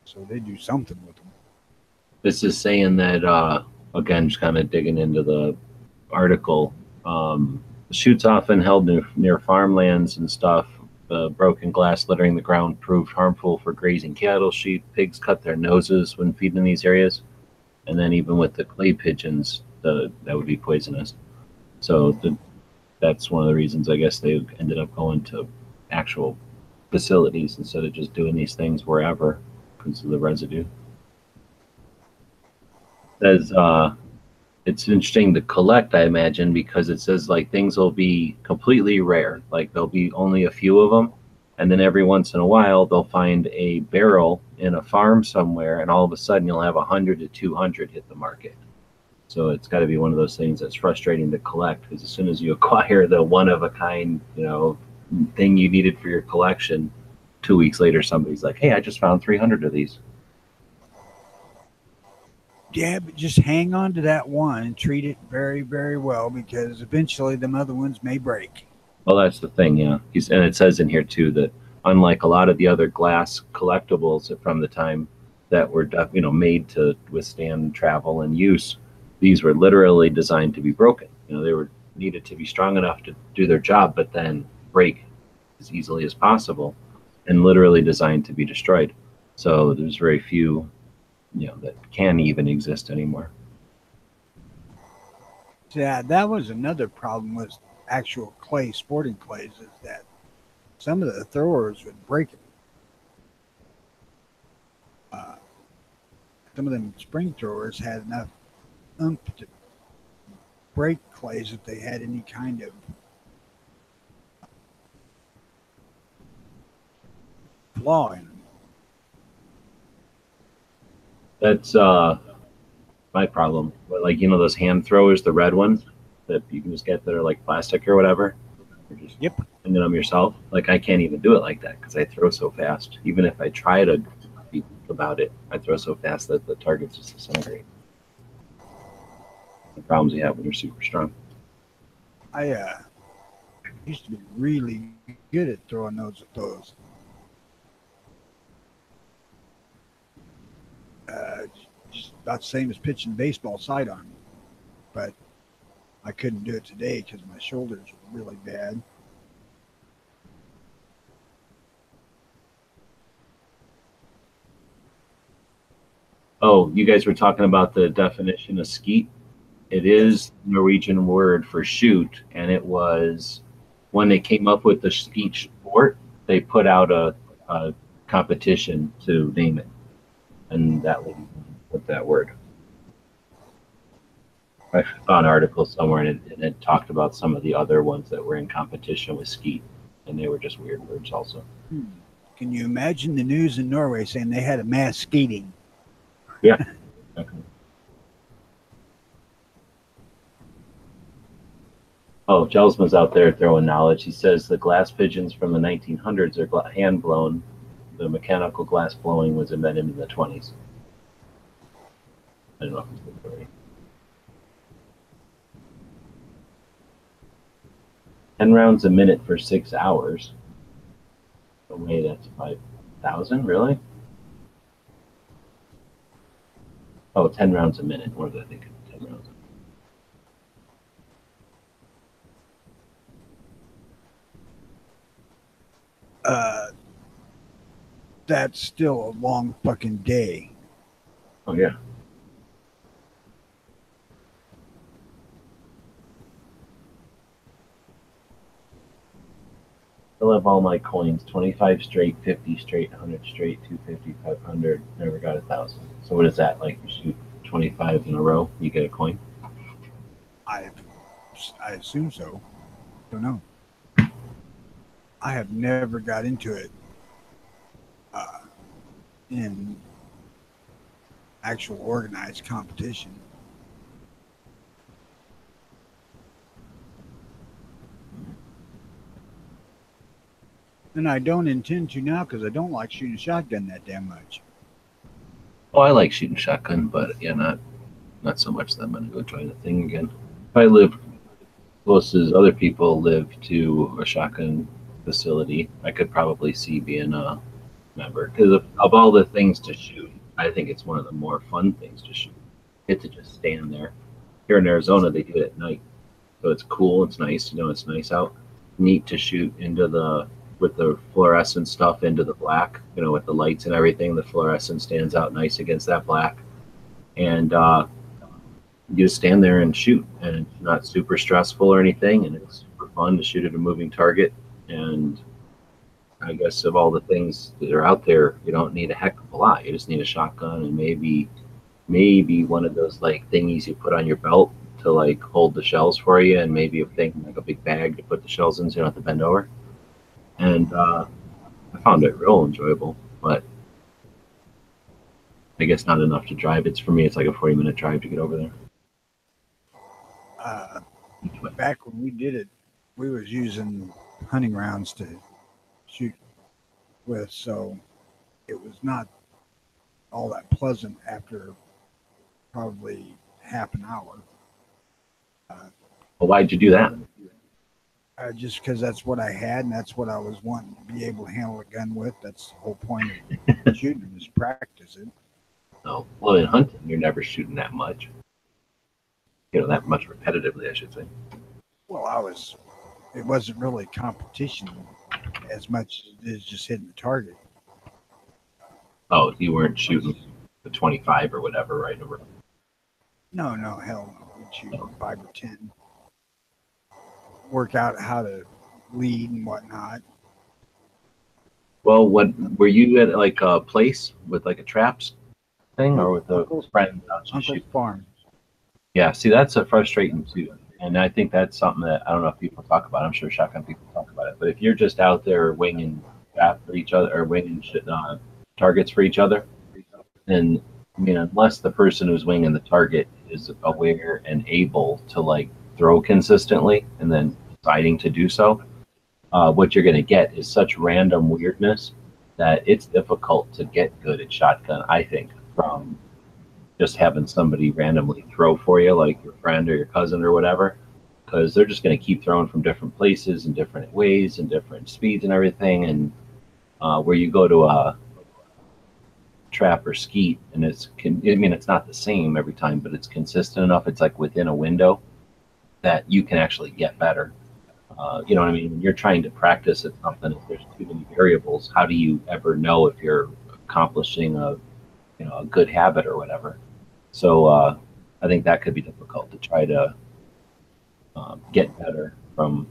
So they do something with them. This is saying that, again, just kind of digging into the article, shoots often held near farmlands and stuff. Broken glass littering the ground proved harmful for grazing cattle, sheep, pigs cut their noses when feeding in these areas. And then even with the clay pigeons, that would be poisonous. So that's one of the reasons I guess they ended up going to actual facilities instead of just doing these things wherever because of the residue. Says it's interesting to collect, I imagine, because it says like things will be completely rare. Like there'll be only a few of them. And then every once in a while, they'll find a barrel in a farm somewhere, and all of a sudden you'll have 100 to 200 hit the market. So it's got to be one of those things that's frustrating to collect, because as soon as you acquire the one of a kind, thing you needed for your collection, 2 weeks later, somebody's like, "Hey, I just found 300 of these." Yeah, but just hang on to that one and treat it very, very well, because eventually them other ones may break. Well, that's the thing, yeah. And it says in here too that unlike a lot of the other glass collectibles from the time that were, made to withstand travel and use, these were literally designed to be broken. They were needed to be strong enough to do their job, but then break as easily as possible, and literally designed to be destroyed. So there's very few, that can even exist anymore. Yeah, that was another problem with actual clay, sporting clays, is that some of the throwers would break it. Some of them spring throwers had enough oomph to break clays if they had any kind of flaw in them. That's my problem. But like those hand throwers, the red ones that you can just get that are like plastic or whatever. You're just handing them yourself. Like I can't even do it like that because I throw so fast. Even if I try to be about it, I throw so fast that the targets just disintegrate. The problems you have when you're super strong. I used to be really good at throwing those. Just about the same as pitching baseball sidearm, but I couldn't do it today because my shoulders were really bad. Oh, you guys were talking about the definition of skeet. It is the Norwegian word for shoot, and it was when they came up with the skeet sport, they put out a competition to name it, and that was with that word. I saw an article somewhere, and it talked about some of the other ones that were in competition with skeet, and they were just weird words also. Can you imagine the news in Norway saying they had a mass skeeting? Yeah. Okay. Oh, Jelsman's out there throwing knowledge. He says the glass pigeons from the 1900s are hand blown. The mechanical glass blowing was invented in the 20s. I don't know if it's right. 10 rounds a minute for 6 hours. No way, that's 5,000, really? Oh, 10 rounds a minute. What did I think? 10 rounds. That's still a long fucking day. Oh, yeah. Still have all my coins, 25 straight, 50 straight, 100 straight, 250, 500, never got 1,000. So what is that? Like you shoot 25 in a row, you get a coin? I assume so. Don't know. I have never got into it in actual organized competition. And I don't intend to now because I don't like shooting shotgun that damn much. Oh, I like shooting shotgun, but yeah, not so much that I'm going to go join the thing again. If I live close as other people live to a shotgun facility, I could probably see being a member. Because of all the things to shoot, I think it's one of the more fun things to shoot. You get to just stand there. Here in Arizona, they do it at night. So it's cool, it's nice, it's nice out. Neat to shoot with the fluorescent stuff into the black, with the lights and everything. The fluorescent stands out nice against that black. And you just stand there and shoot, and it's not super stressful or anything, and it's super fun to shoot at a moving target. And I guess of all the things that are out there, you don't need a heck of a lot. You just need a shotgun and maybe maybe one of those like thingies you put on your belt to like hold the shells for you, and maybe a thing like a big bag to put the shells in so you don't have to bend over. And I found it real enjoyable, but I guess not enough to drive. It's for me, it's like a 40-minute drive to get over there. Uh, Each way. back when we did it, we was using hunting rounds to shoot with, so it was not all that pleasant after probably half an hour. Uh, Well, why'd you do that? just because that's what I had and that's what I was wanting to be able to handle a gun with. That's the whole point of shooting is practice it. No. Well, in hunting, you're never shooting that much. That much repetitively, I should say. Well, it wasn't really competition as much as it is just hitting the target. Oh, you weren't shooting the 25 or whatever, right? Over. No, hell no. We'd shoot 5 or 10. Work out how to lead and whatnot. Well, what were you at like a place with like a traps thing or with a friend out to Uncle's shoot? farm. Yeah, see, that's a frustrating too. And I think that's something that I don't know if people talk about. I'm sure shotgun people talk about it. But if you're just out there winging trap for each other or winging shit, targets for each other, then I mean, unless the person who's winging the target is aware and able to like throw consistently and then deciding to do so, what you're going to get is such random weirdness that it's difficult to get good at shotgun, I think, from just having somebody randomly throw for you, like your friend or your cousin or whatever, because they're just going to keep throwing from different places and different ways and different speeds and everything. And where you go to a trap or skeet, and I mean, it's not the same every time, but it's consistent enough. It's like within a window that you can actually get better. You know what I mean? When you're trying to practice at something, if there's too many variables, how do you ever know if you're accomplishing a good habit or whatever? So I think that could be difficult to try to get better from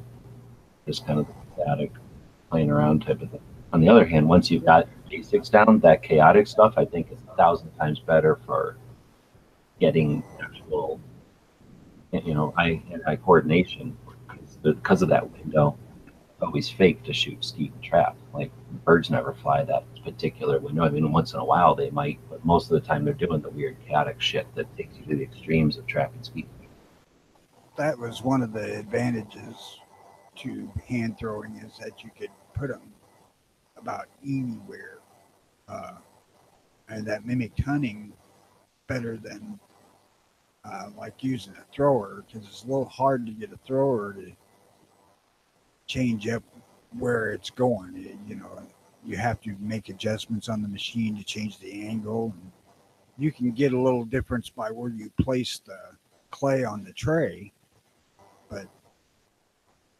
just kind of the static playing around type of thing. On the other hand, once you've got basics down, that chaotic stuff I think is 1,000 times better for getting actual, eye coordination because of that window. It's always fake to shoot skeet and trap. Like birds never fly that particular window. I mean, once in a while they might, but most of the time they're doing the weird chaotic shit that takes you to the extremes of trap and skeet. That was one of the advantages to hand throwing is that you could put them about anywhere, and that mimicked hunting better than like using a thrower because it's a little hard to get a thrower to change up where it's going. You have to make adjustments on the machine to change the angle. And you can get a little difference by where you place the clay on the tray, but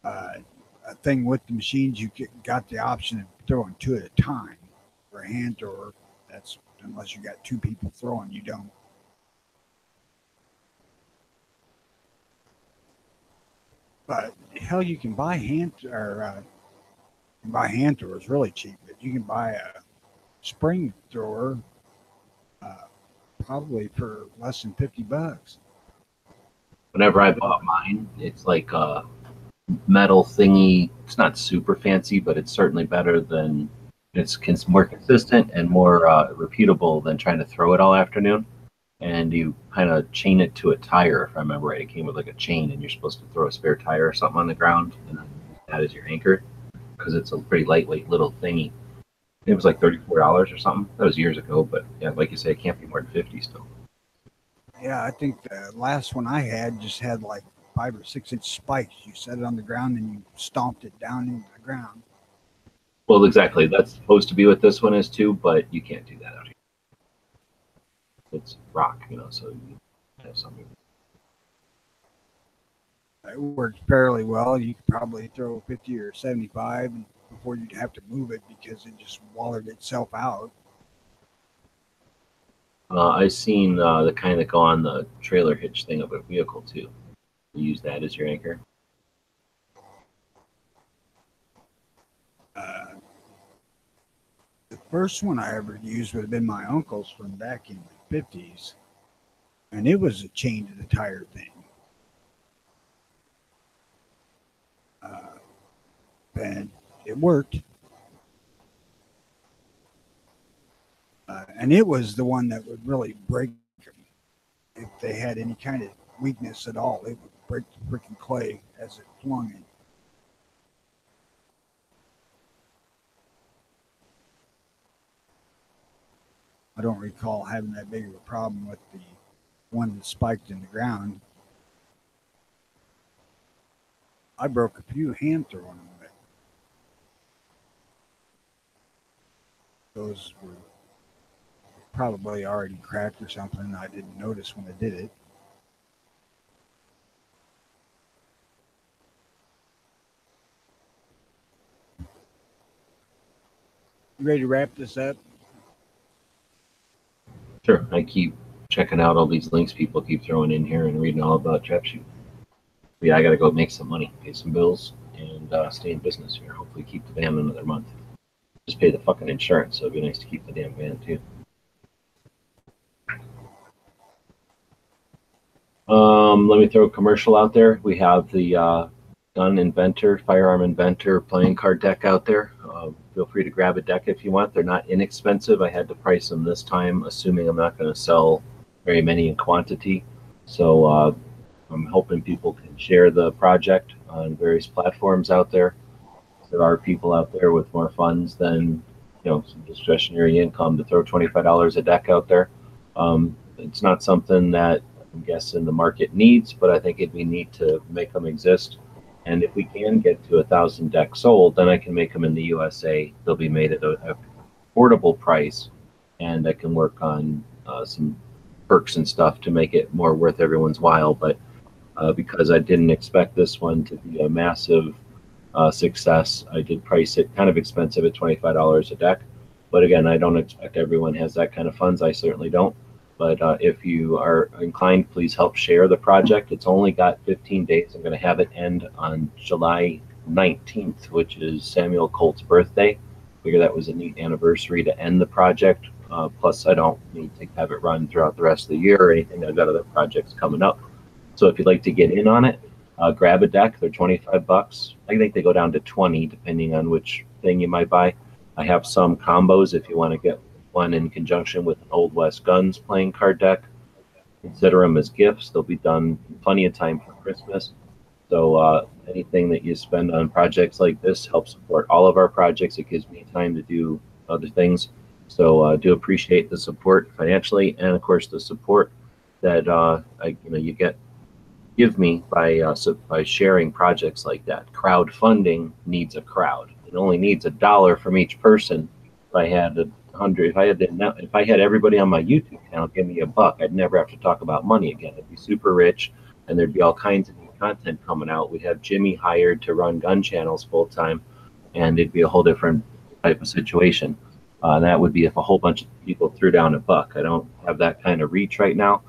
a thing with the machines, got the option of throwing two at a time. For a hand thrower, that's unless you got two people throwing, you don't. But hell, you can buy hand throwers really cheap. But you can buy a spring thrower uh, probably for less than $50. Whenever I bought mine, it's like a metal thingy. It's not super fancy, but it's certainly better than it's more consistent and more repeatable than trying to throw it all afternoon. And you kind of chain it to a tire, if I remember right. It came with like a chain, and you're supposed to throw a spare tire or something on the ground, and then use that as your anchor because it's a pretty lightweight little thingy. It was like $34 or something. That was years ago, but yeah, like you say, it can't be more than 50 still. Yeah, I think the last one I had just had like 5 or 6 inch spikes. You set it on the ground and you stomped it down into the ground. Well, exactly. That's supposed to be what this one is too, but you can't do that out here. It's rock, so you have something. It worked fairly well. You could probably throw 50 or 75 before you'd have to move it because it just wallered itself out. I've seen the kind that go on the trailer hitch thing of a vehicle too. You use that as your anchor. Uh, the first one I ever used would have been my uncle's from back in the 50s. And it was a change of the tire thing. And it worked. And it was the one that would really break them. If they had any kind of weakness at all, it would break the freaking clay as it flung it. I don't recall having that big of a problem with the one that spiked in the ground. I broke a few hand throwing them with. Those were probably already cracked or something. I didn't notice when I did it. You ready to wrap this up? Sure. I keep checking out all these links people keep throwing in here and reading all about trap shooting. But yeah, I got to go make some money, pay some bills, and stay in business here. Hopefully keep the van another month. Just pay the fucking insurance, so it'd be nice to keep the damn van too. Let me throw a commercial out there. We have the gun inventor, firearm inventor playing card deck out there. Feel free to grab a deck if you want. They're not inexpensive. I had to price them this time, assuming I'm not going to sell very many in quantity. So I'm hoping people can share the project on various platforms out there. There are people out there with more funds than, you know, some discretionary income to throw $25 a deck out there. It's not something that I'm guessing the market needs, but I think it'd be neat to make them exist. And if we can get to 1,000 decks sold, then I can make them in the USA. They'll be made at a affordable price, and I can work on some perks and stuff to make it more worth everyone's while. But because I didn't expect this one to be a massive success, I did price it kind of expensive at $25 a deck. But again, I don't expect everyone has that kind of funds. I certainly don't. But if you are inclined, please help share the project. It's only got 15 days. I'm going to have it end on July 19th, which is Samuel Colt's birthday. Figure that was a neat anniversary to end the project. Plus, I don't need to have it run throughout the rest of the year or anything. I've got other projects coming up. So if you'd like to get in on it, grab a deck. They're 25 bucks. I think they go down to 20 depending on which thing you might buy. I have some combos if you want to get one in conjunction with an Old West Guns playing card deck. Consider them as gifts. They'll be done in plenty of time for Christmas. So anything that you spend on projects like this helps support all of our projects. It gives me time to do other things. So I do appreciate the support financially, and of course the support that you give me by sharing projects like that. Crowdfunding needs a crowd. It only needs $1 from each person. If I had 100, if I had everybody on my YouTube channel give me $1, I'd never have to talk about money again. I'd be super rich, and there'd be all kinds of new content coming out. We'd have Jimmy hired to run gun channels full time, and it'd be a whole different type of situation. And that would be if a whole bunch of people threw down $1. I don't have that kind of reach right now,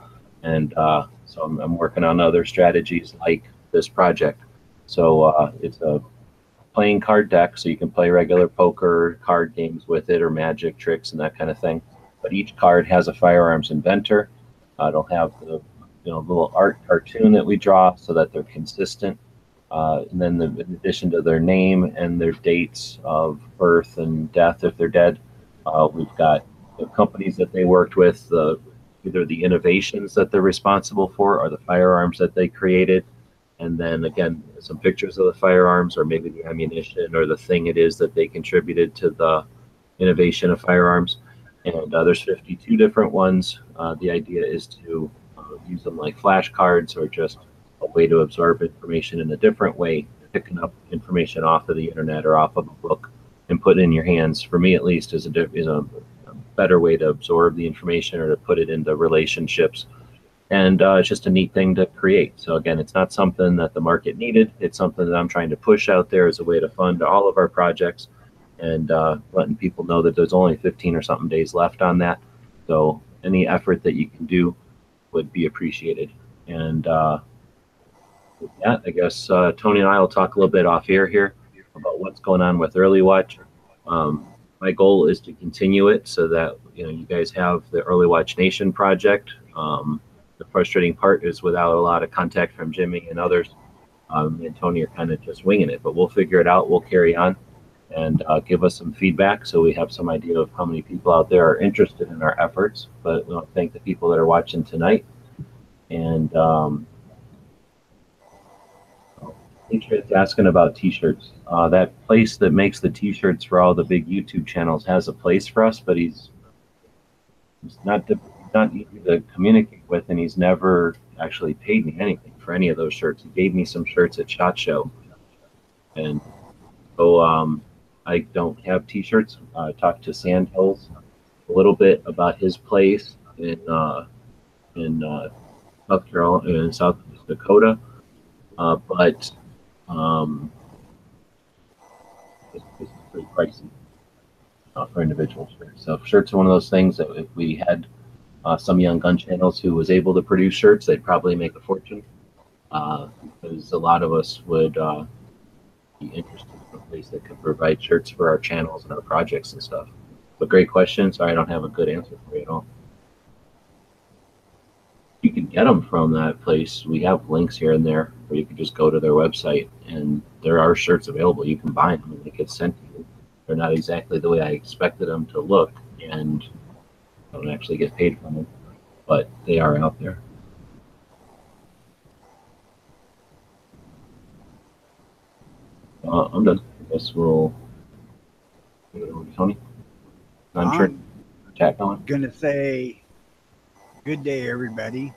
and so I'm working on other strategies like this project. So it's a playing card deck, so you can play regular poker, card games with it, or magic tricks and that kind of thing. But each card has a firearms inventor. It'll have the little art cartoon that we draw so that they're consistent. And then in addition to their name and their dates of birth and death if they're dead, we've got the companies that they worked with, either the innovations that they're responsible for or the firearms that they created. And then again, some pictures of the firearms or maybe the ammunition or the thing it is that they contributed to the innovation of firearms. And there's 52 different ones. The idea is to use them like flashcards or just a way to absorb information in a different way, picking up information off of the internet or off of a book and put it in your hands. For me, at least, is a better way to absorb the information or to put it into relationships. And it's just a neat thing to create. So again, it's not something that the market needed. It's something that I'm trying to push out there as a way to fund all of our projects and letting people know that there's only 15 or something days left on that. So any effort that you can do would be appreciated. And with that, I guess Tony and I will talk a little bit off air here about what's going on with Early Watch. My goal is to continue it so that you guys have the Early Watch Nation project. the frustrating part is without a lot of contact from Jimmy and others, me and Tony are kind of just winging it. But we'll figure it out. We'll carry on and give us some feedback so we have some idea of how many people out there are interested in our efforts. But we want to thank the people that are watching tonight. And Patriot's asking about t-shirts. That place that makes the t-shirts for all the big YouTube channels has a place for us, but he's not easy to communicate with, and he's never actually paid me anything for any of those shirts. He gave me some shirts at SHOT Show, and so I don't have t-shirts. I talked to Sandhills a little bit about his place in South Carolina, in South Dakota, but it's pretty pricey for individual shirts. So shirts are one of those things that if we had some young gun channels who was able to produce shirts, they'd probably make a fortune, because a lot of us would be interested in a place that could provide shirts for our channels and our projects and stuff. But great question. Sorry, I don't have a good answer for you at all. You can get them from that place. We have links here and there where you can just go to their website, and there are shirts available. You can buy them and they get sent to you. They're not exactly the way I expected them to look, and don't actually get paid from them, but they are out there. I'm done. I guess we'll give it over to Tony. I'm sure chat going. I'm gonna say good day, everybody.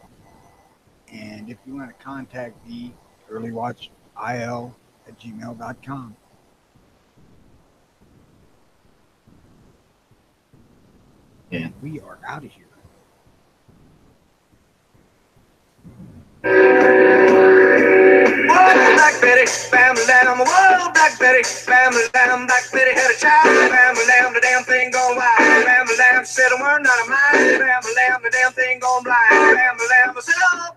And if you want to contact me, earlywatchil@gmail.com. And we are out of here. Black Betty, bam, lamb, whoa, Black Betty, bam, lamb, Black Betty had a child, bam, lamb, the damn thing gone wild, bam, lamb, said a word, not a mind, bam, lamb, the damn thing gone blind, bam, lamb, said, oh,